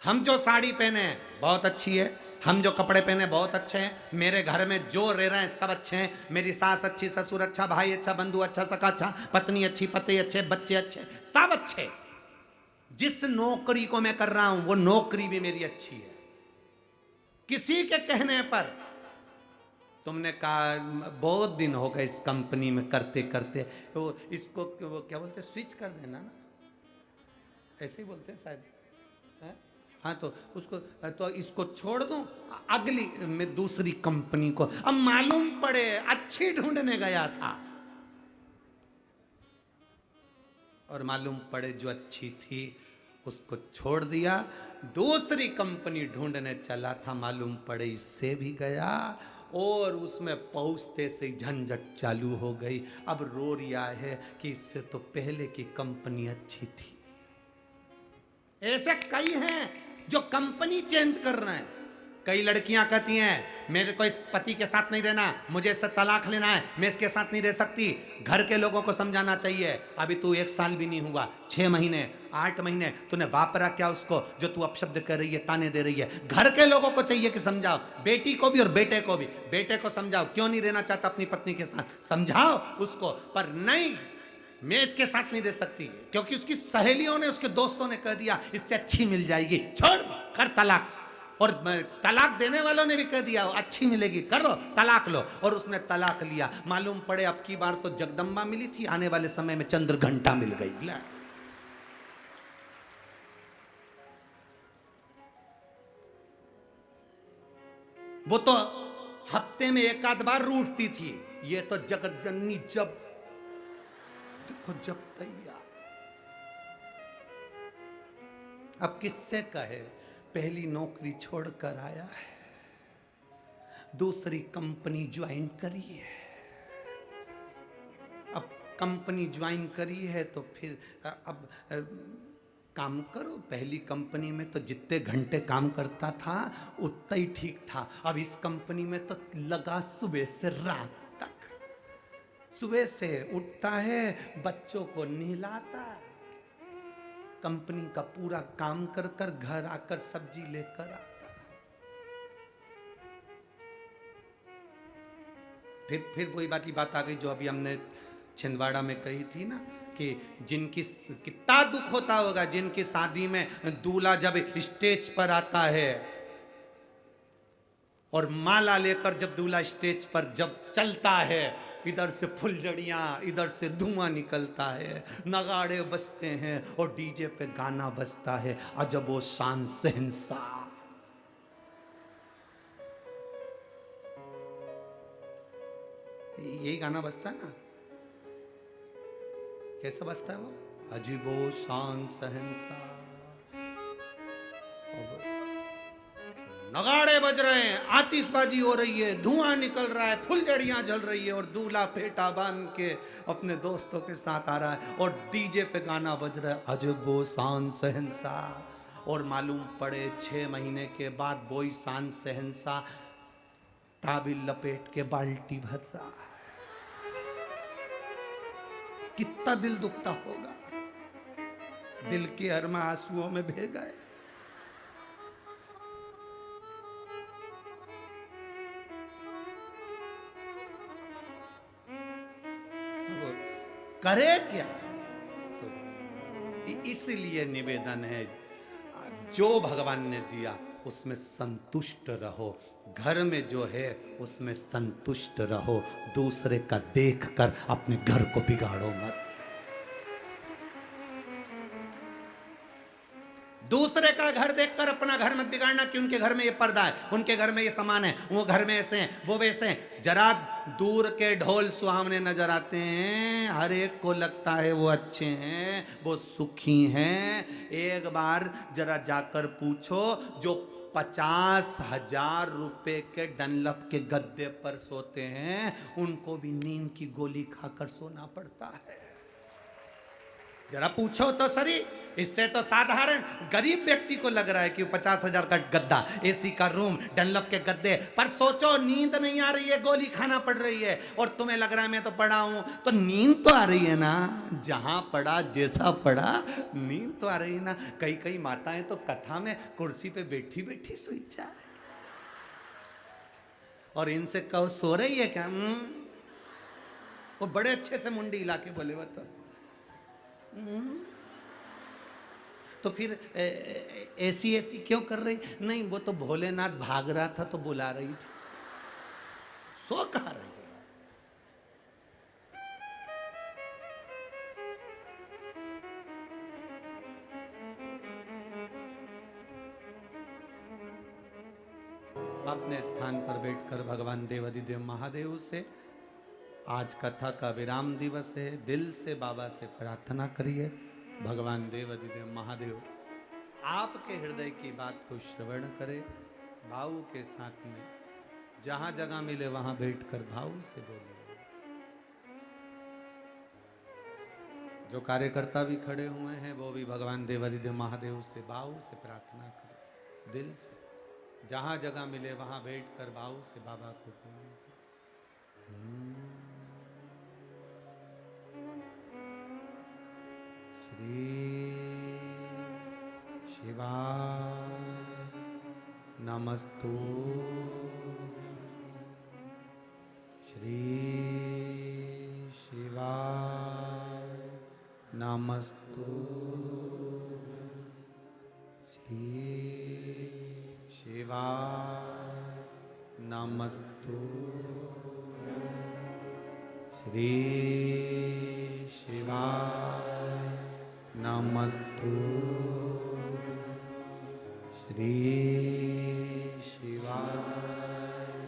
हम जो साड़ी पहने हैं बहुत अच्छी है, हम जो कपड़े पहने बहुत अच्छे हैं, मेरे घर में जो रह रहे हैं सब अच्छे हैं, मेरी सास अच्छी, ससुर अच्छा, भाई अच्छा, बंधु अच्छा, सखा अच्छा, पत्नी अच्छी, पति अच्छे, बच्चे अच्छे, सब अच्छे। जिस नौकरी को मैं कर रहा हूं वो नौकरी भी मेरी अच्छी है। किसी के कहने पर तुमने कहा बहुत दिन हो गए इस कंपनी में करते करते, वो इसको वो क्या बोलते, स्विच कर देना ना, ऐसे ही बोलते शायद है? हाँ, तो उसको तो इसको छोड़ दूं, अगली में दूसरी कंपनी को। अब मालूम पड़े अच्छी ढूंढने गया था और मालूम पड़े जो अच्छी थी उसको छोड़ दिया, दूसरी कंपनी ढूंढने चला था, मालूम पड़े इससे भी गया और उसमें पहुंचते से झंझट चालू हो गई। अब रो रिया है कि इससे तो पहले की कंपनी अच्छी थी। ऐसे कई हैं जो कंपनी चेंज कर रहे हैं। कई लड़कियां कहती हैं मेरे को इस पति के साथ नहीं रहना, मुझे इससे तलाक लेना है, मैं इसके साथ नहीं रह सकती। घर के लोगों को समझाना चाहिए, अभी तू 1 साल भी नहीं हुआ, 6 महीने 8 महीने तूने वापरा क्या उसको जो तू अपशब्द कर रही है, ताने दे रही है। घर के लोगों को चाहिए कि समझाओ, बेटी को भी और बेटे को भी। बेटे को समझाओ क्यों नहीं रहना चाहता अपनी पत्नी के साथ, समझाओ उसको, पर नहीं मैं इसके साथ नहीं रह सकती क्योंकि उसकी सहेलियों ने, उसके दोस्तों ने कह दिया इससे अच्छी मिल जाएगी, छोड़ कर तलाक। और तलाक देने वालों ने भी कह दिया अच्छी मिलेगी, करो तलाक लो, और उसने तलाक लिया। मालूम पड़े अब की बार तो जगदम्बा मिली थी, आने वाले समय में चंद्र घंटा मिल गई। वो तो हफ्ते में 1 आध बार रूठती थी, ये तो जगत जननी जब देखो जब तैयार। अब किससे कहे, पहली नौकरी छोड़कर आया है, दूसरी कंपनी ज्वाइन करी है। अब कंपनी ज्वाइन करी है तो फिर अब काम करो। पहली कंपनी में तो जितने घंटे काम करता था उतना ही ठीक था, अब इस कंपनी में तो लगा सुबह से रात तक। सुबह से उठता है, बच्चों को नहलाता है, कंपनी का पूरा काम कर कर घर आकर सब्जी लेकर आता। फिर वही बात आ गई जो अभी हमने छिंदवाड़ा में कही थी ना, कि जिनकी कितना दुख होता होगा जिनकी शादी में दूल्हा जब स्टेज पर आता है और माला लेकर जब दूल्हा स्टेज पर जब चलता है, इधर से फुलझड़ियाँ, इधर से धुआं निकलता है, नगाड़े बजते हैं और डीजे पे गाना बजता है, अजबो शान शहंशाह। यही गाना बजता है ना, कैसा बजता है वो, अजबो शान शहंशाह। नगाड़े बज रहे हैं, आतिशबाजी हो रही है, धुआं निकल रहा है, फुलझड़ियां जल रही है और दूल्हा फेटा बांध के अपने दोस्तों के साथ आ रहा है और डीजे पे गाना बज रहा है, अजबो शान शहंशाह। और मालूम पड़े 6 महीने के बाद वही शान शहंशाह टाबिल लपेट के बाल्टी भर रहा है। कितना दिल दुखता होगा, दिल के अरमा आंसुओं में बह गए। करे क्या, तो इसलिए निवेदन है जो भगवान ने दिया उसमें संतुष्ट रहो, घर में जो है उसमें संतुष्ट रहो, दूसरे का देखकर अपने घर को बिगाड़ो मत। दूसरे का घर देखकर अपना घर मत बिगाड़ना कि उनके घर में ये पर्दा है, उनके घर में ये सामान है, वो घर में ऐसे हैं, वो वैसे हैं। जरा दूर के ढोल सुहावने नजर आते हैं, हर एक को लगता है वो अच्छे हैं, वो सुखी हैं। एक बार जरा जाकर पूछो, जो 50,000 रुपए के डनलप के गद्दे पर सोते हैं, उनको भी नींद की गोली खाकर सोना पड़ता है। जरा पूछो तो सही। इससे तो साधारण गरीब व्यक्ति को लग रहा है कि 50,000 का गद्दा, एसी का रूम, डनलप के गद्दे पर सोचो नींद नहीं आ रही है, गोली खाना पड़ रही है। और तुम्हें लग रहा है मैं तो पड़ा हूं, तो नींद तो आ रही है ना। जहां पड़ा, जैसा पड़ा, नींद तो आ रही है ना। कई कई माताएं तो कथा में कुर्सी पे बैठी बैठी सोई जाए, और इनसे कहो सो रही है क्या? वो बड़े अच्छे से मुंडी हिला के बोले वो तो फिर ऐसी ऐसी क्यों कर रही? नहीं, वो तो भोलेनाथ भाग रहा था तो बुला रही थी। सो कहा रही है। अपने स्थान पर बैठकर भगवान देवाधिदेव महादेव से आज कथा का विराम दिवस है। दिल से बाबा से प्रार्थना करिए, भगवान देवाधिदेव महादेव आपके हृदय की बात को श्रवण करे, भाव के साथ में जहां जगह मिले वहां बैठकर भाव से बोलिए। जो कार्यकर्ता भी खड़े हुए हैं वो भी भगवान देवाधिदेव महादेव से भाव से प्रार्थना करें, दिल से जहां जगह मिले वहां बैठकर भाव से बाबा को बोलिए। श्री शिवाय नमस्तु, श्री शिवाय नमस्तु, श्री शिवाय नमस्तु, श्री शिवाय नमस्तु, श्री शिवाय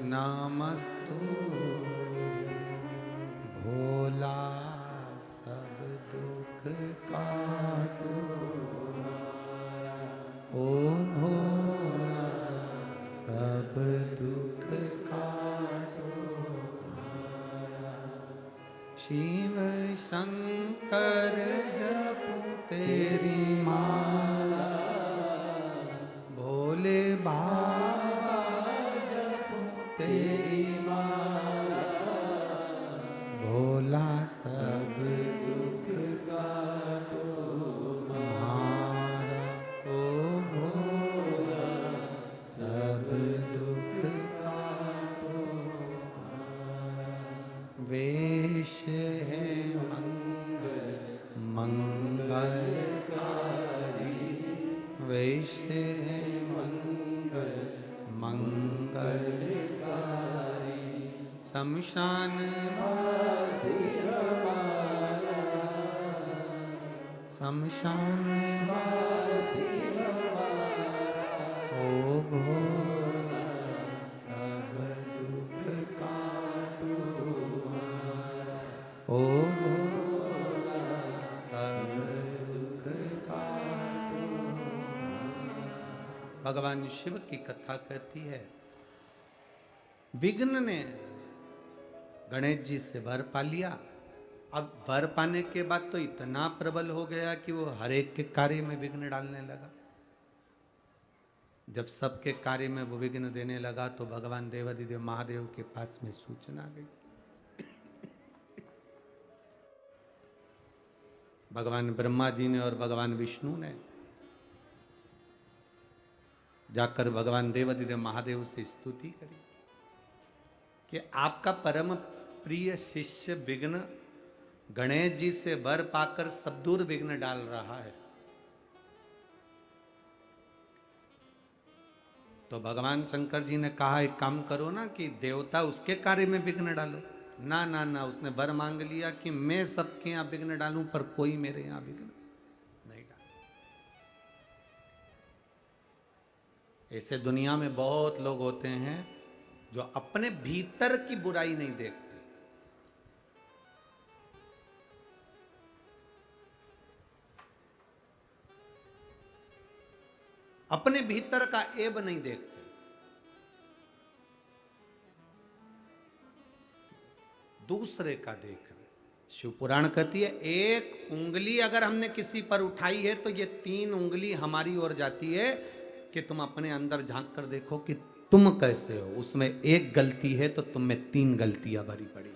नमस्तु। भोला सब दुख काटो, ओ भोला सब दुख काटो, शिव शंकर जपो तेरी माला, भोले बाबा जपो तेरी माला, भोला सब दुख काटो हमारा, ओ भोला सब दुख काटो हमारा। वेश है मंगलकारी, वेश है मंगलकारी, शमशान वासी हमारा, शमशान वासी हमारा, ओ भोला सब दुख काटो हमारा, ओ भोला सब दुख काटो हमारा। भगवान शिव की कथा कहती है, विघ्न ने गणेश जी से वर पा लिया। अब वर पाने के बाद तो इतना प्रबल हो गया कि वो हर एक के कार्य में विघ्न डालने लगा। जब सबके कार्य में वो विघ्न देने लगा तो भगवान देवाधिदेव महादेव के पास में सूचना गई। भगवान ब्रह्मा जी ने और भगवान विष्णु ने जाकर भगवान देवाधिदेव महादेव से स्तुति करी कि आपका परम प्रिय शिष्य विघ्न गणेश जी से वर पाकर सब दूर विघ्न डाल रहा है। तो भगवान शंकर जी ने कहा, एक काम करो ना कि देवता उसके कार्य में विघ्न डालो। ना ना ना, उसने वर मांग लिया कि मैं सबके यहाँ विघ्न डालूं पर कोई मेरे यहाँ विघ्न नहीं डाल। ऐसे दुनिया में बहुत लोग होते हैं जो अपने भीतर की बुराई नहीं देखते। अपने भीतर का ऐब नहीं देखते। दूसरे का देख रहे। शिव पुराण कहती है एक उंगली अगर हमने किसी पर उठाई है तो ये 3 उंगली हमारी ओर जाती है कि तुम अपने अंदर झांक कर देखो कि तुम कैसे हो। उसमें एक गलती है तो तुम में 3 गलतियां भरी पड़ी।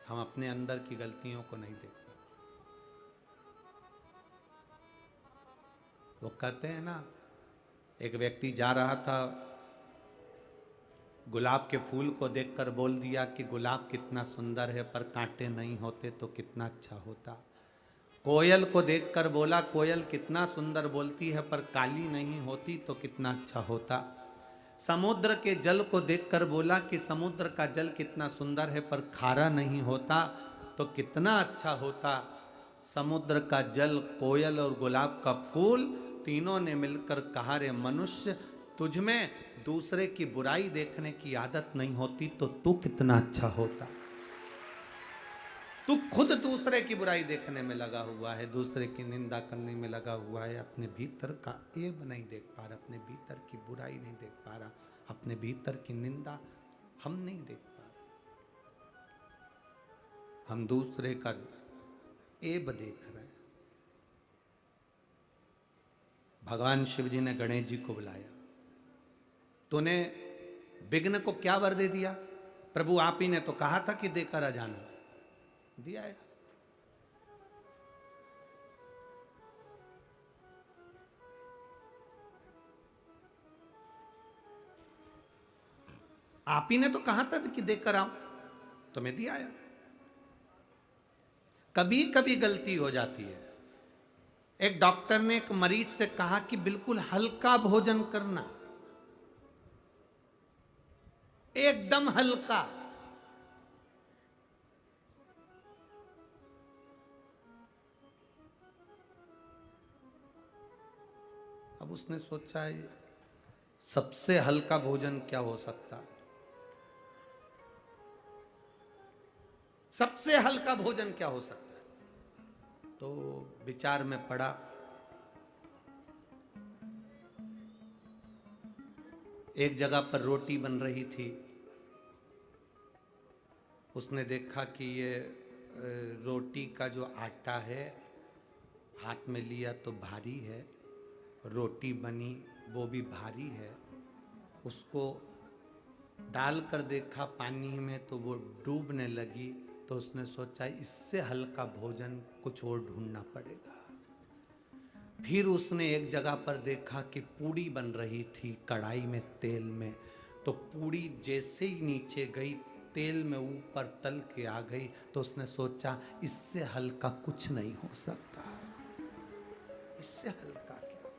हम अपने अंदर की गलतियों को नहीं देखते। वो कहते हैं ना, एक व्यक्ति जा रहा था, गुलाब के फूल को देखकर बोल दिया कि गुलाब कितना सुंदर है, पर कांटे नहीं होते तो कितना अच्छा होता। कोयल को देखकर बोला कोयल कितना सुंदर बोलती है, पर काली नहीं होती तो कितना अच्छा होता। समुद्र के जल को देखकर बोला कि समुद्र का जल कितना सुंदर है, पर खारा नहीं होता तो कितना अच्छा होता। समुद्र का जल, कोयल और गुलाब का फूल तीनों ने मिलकर कहा, रे मनुष्य, तुझमें दूसरे की बुराई देखने की आदत नहीं होती तो तू कितना अच्छा होता। तू खुद दूसरे की बुराई देखने में लगा हुआ है, दूसरे की निंदा करने में लगा हुआ है, अपने भीतर का ऐब नहीं देख पा रहा, अपने भीतर की बुराई नहीं देख पा रहा, अपने भीतर की निंदा हम नहीं देख पा रहे। हम दूसरे का ऐब देख रहे हैं। भगवान शिव जी ने गणेश जी को बुलाया। तूने विघ्न को क्या वर दे दिया? प्रभु आप ही ने तो कहा था कि देकर आ जाना, दिया है। आप ही ने तो कहा था कि देकर आओ, तो मैं दिया है। कभी कभी गलती हो जाती है। एक डॉक्टर ने एक मरीज से कहा कि बिल्कुल हल्का भोजन करना, एकदम हल्का। अब उसने सोचा है सबसे हल्का भोजन क्या हो सकता, सबसे हल्का भोजन क्या हो सकता है। तो विचार में पड़ा। एक जगह पर रोटी बन रही थी। उसने देखा कि ये रोटी का जो आटा है, हाथ में लिया तो भारी है, रोटी बनी वो भी भारी है। उसको डालकर देखा पानी में तो वो डूबने लगी। तो उसने सोचा इससे हल्का भोजन कुछ और ढूंढना पड़ेगा। फिर उसने एक जगह पर देखा कि पूड़ी बन रही थी कढ़ाई में तेल में। तो पूड़ी जैसे ही नीचे गई, तेल में ऊपर तल के आ गई। तो उसने सोचा इससे हल्का कुछ नहीं हो सकता। इससे हल्का क्या,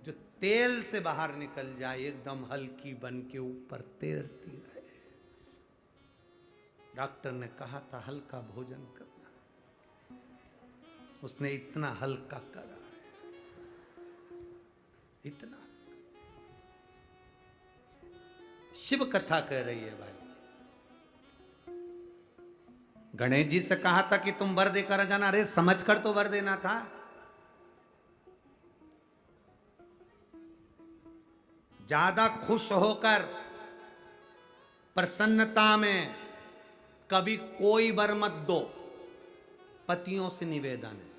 जो तेल से बाहर निकल जाए, एकदम हल्की बन के ऊपर तैरती रहे। डॉक्टर ने कहा था हल्का भोजन करना, उसने इतना हल्का करा है, इतना। शिव कथा कह रही है भाई। गणेश जी से कहा था कि तुम वर देकर जाना, अरे समझकर तो वर देना था। ज्यादा खुश होकर, प्रसन्नता में कभी कोई वर मत दो। पतियों से निवेदन है,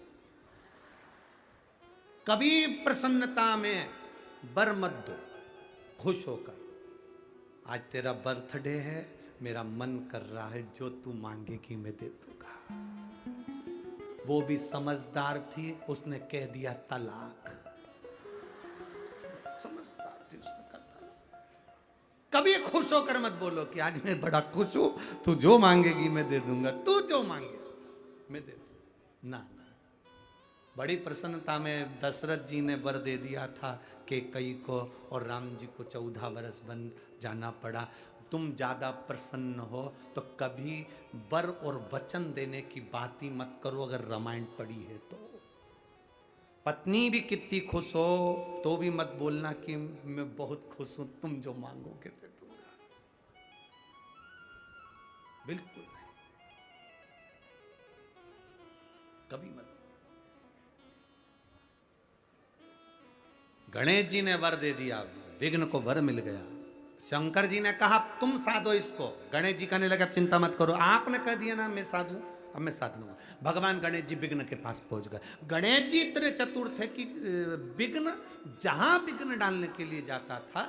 कभी प्रसन्नता में वर मत दो। खुश होकर, आज तेरा बर्थडे है, मेरा मन कर रहा है जो तू मांगेगी मैं दे दूंगा। वो भी समझदार थी, उसने कह दिया तलाक। समझदार थी, उसने कहा तलाक। कभी खुश होकर मत बोलो कि आज मैं बड़ा खुश हूं, तू जो मांगेगी मैं दे दूंगा, तू जो मांगे मैं दे दूंगा। ना ना, बड़ी प्रसन्नता में दशरथ जी ने वर दे दिया था कि कई को, और राम जी को 14 वर्ष बन जाना पड़ा। तुम ज्यादा प्रसन्न हो तो कभी वर और वचन देने की बात ही मत करो, अगर रामायण पढ़ी है तो। पत्नी भी कितनी खुश हो तो भी मत बोलना कि मैं बहुत खुश हूं, तुम जो मांगोगे तो दूंगा, बिल्कुल नहीं, कभी मत। गणेश जी ने वर दे दिया, विघ्न को वर मिल गया। शंकर जी ने कहा तुम साधो इसको, गणेश जी कहने लगे चिंता मत करो, आपने कह दिया ना मैं साधू, अब मैं साध लूंगा। भगवान गणेश जी विघ्न के पास पहुंच गए। गणेश जी इतने चतुर थे कि विघ्न जहां विघ्न डालने के लिए जाता था,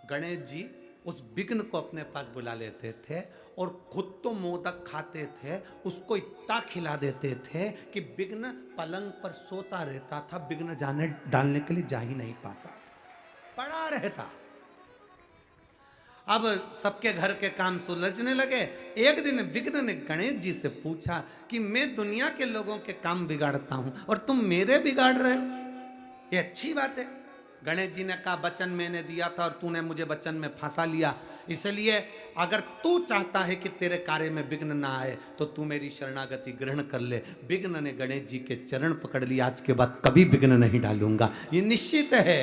गणेश जी उस विघ्न को अपने पास बुला लेते थे और खुद तो मोदक खाते थे, उसको इतना खिला देते थे कि विघ्न पलंग पर सोता रहता था, विघ्न जाने डालने के लिए जा ही नहीं पाता, पड़ा रहता। अब सबके घर के काम सुलझने लगे। एक दिन विघ्न ने गणेश जी से पूछा कि मैं दुनिया के लोगों के काम बिगाड़ता हूं और तुम मेरे बिगाड़ रहे हो, ये अच्छी बात है। गणेश जी ने कहा वचन मैंने दिया था और तूने मुझे वचन में फंसा लिया, इसलिए अगर तू चाहता है कि तेरे कार्य में विघ्न ना आए तो तू मेरी शरणागति ग्रहण कर ले। विघ्न ने गणेश जी के चरण पकड़ लिया, आज के बाद कभी विघ्न नहीं डालूंगा, ये निश्चित है,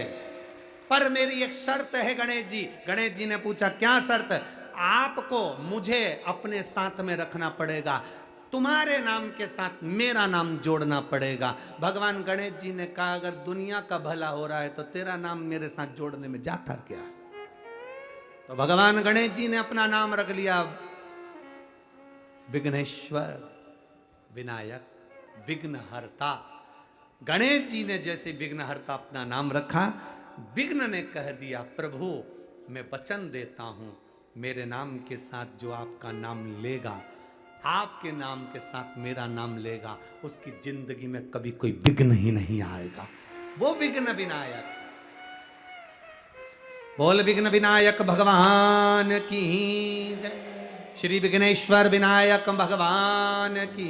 पर मेरी एक शर्त है गणेश जी। गणेश जी ने पूछा क्या शर्त? आपको मुझे अपने साथ में रखना पड़ेगा, तुम्हारे नाम के साथ मेरा नाम जोड़ना पड़ेगा। भगवान गणेश जी ने कहा अगर दुनिया का भला हो रहा है तो तेरा नाम मेरे साथ जोड़ने में जाता क्या? तो भगवान गणेश जी ने अपना नाम रख लिया विघ्नेश्वर, विनायक, विघ्नहर्ता। गणेश जी ने जैसे विघ्नहर्ता अपना नाम रखा, विघ्न ने कह दिया प्रभु मैं वचन देता हूं मेरे नाम के साथ जो आपका नाम लेगा, आपके नाम के साथ मेरा नाम लेगा, उसकी जिंदगी में कभी कोई विघ्न ही नहीं आएगा। वो विघ्न विनायक, बोल विघ्न विनायक भगवान की जय, श्री विघ्नेश्वर विनायक भगवान की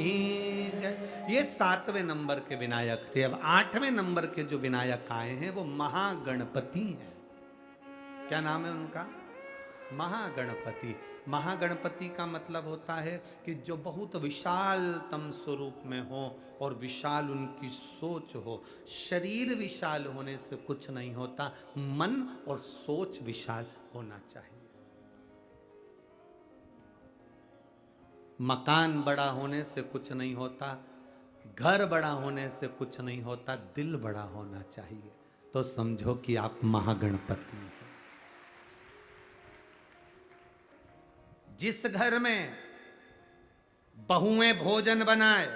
जय। ये 7वें नंबर के विनायक थे। अब 8वें नंबर के जो विनायक आए हैं वो महागणपति हैं। क्या नाम है उनका? महागणपति। महागणपति का मतलब होता है कि जो बहुत विशालतम स्वरूप में हो और विशाल उनकी सोच हो। शरीर विशाल होने से कुछ नहीं होता, मन और सोच विशाल होना चाहिए। मकान बड़ा होने से कुछ नहीं होता, घर बड़ा होने से कुछ नहीं होता, दिल बड़ा होना चाहिए। तो समझो कि आप महागणपति हैं। जिस घर में बहुएं भोजन बनाए,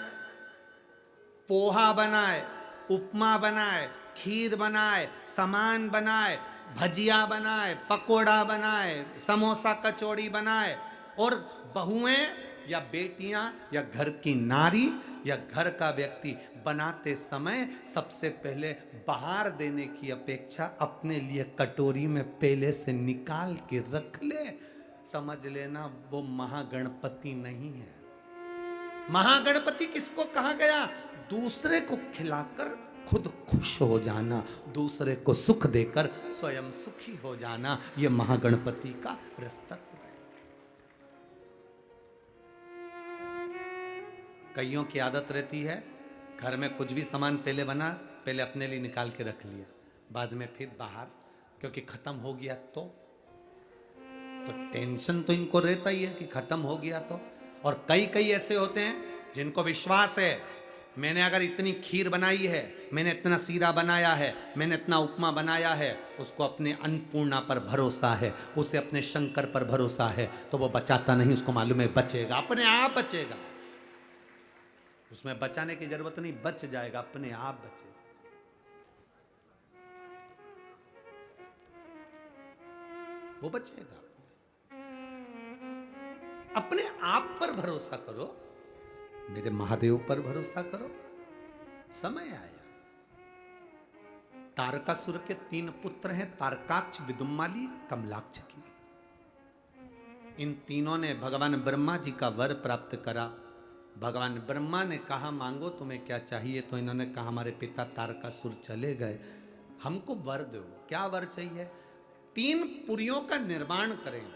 पोहा बनाए, उपमा बनाए, खीर बनाए, सामान बनाए, भजिया बनाए, पकोड़ा बनाए, समोसा कचौड़ी बनाए, और बहुएं या बेटियां या घर की नारी या घर का व्यक्ति बनाते समय सबसे पहले बाहर देने की अपेक्षा अपने लिए कटोरी में पहले से निकाल के रख ले, समझ लेना वो महागणपति नहीं है। महागणपति किसको कहा गया? दूसरे को खिलाकर खुद खुश हो जाना, दूसरे को सुख देकर स्वयं सुखी हो जाना, यह महागणपति का रस्तत्व है। कईयों की आदत रहती है घर में कुछ भी सामान पहले बना, पहले अपने लिए निकाल के रख लिया, बाद में फिर बाहर, क्योंकि खत्म हो गया तो टेंशन तो इनको रहता ही है कि खत्म हो गया तो। और कई कई ऐसे होते हैं जिनको विश्वास है मैंने अगर इतनी खीर बनाई है, मैंने इतना सीरा बनाया है, मैंने इतना उपमा बनाया है, उसको अपने अन्नपूर्णा पर भरोसा है, उसे अपने शंकर पर भरोसा है, तो वो बचाता नहीं, उसको मालूम है बचेगा, अपने आप बचेगा, उसमें बचाने की जरूरत नहीं, बच जाएगा, अपने आप बचेगा। वो बचेगा। अपने आप पर भरोसा करो, मेरे महादेव पर भरोसा करो, समय आया। तारकासुर के 3 पुत्र हैं, तारकाक्ष, विदुम्माली, कमलाक्ष की। इन तीनों ने भगवान ब्रह्मा जी का वर प्राप्त करा। भगवान ब्रह्मा ने कहा मांगो तुम्हें क्या चाहिए, तो इन्होंने कहा हमारे पिता तारकासुर चले गए, हमको वर दो। क्या वर चाहिए? 3 पुरियों का निर्माण करें,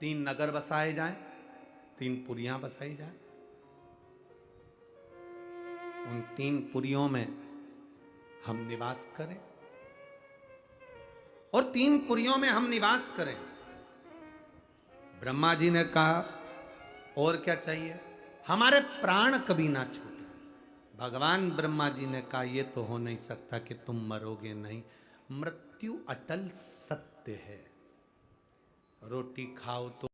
3 नगर बसाए जाएं, 3 पुरियां बसाई जाएं, उन 3 पुरियों में हम निवास करें, और 3 पुरियों में हम निवास करें। ब्रह्मा जी ने कहा और क्या चाहिए, हमारे प्राण कभी ना छूटे। भगवान ब्रह्मा जी ने कहा यह तो हो नहीं सकता कि तुम मरोगे नहीं, मृत्यु अटल सत्य है, रोटी खाओ तो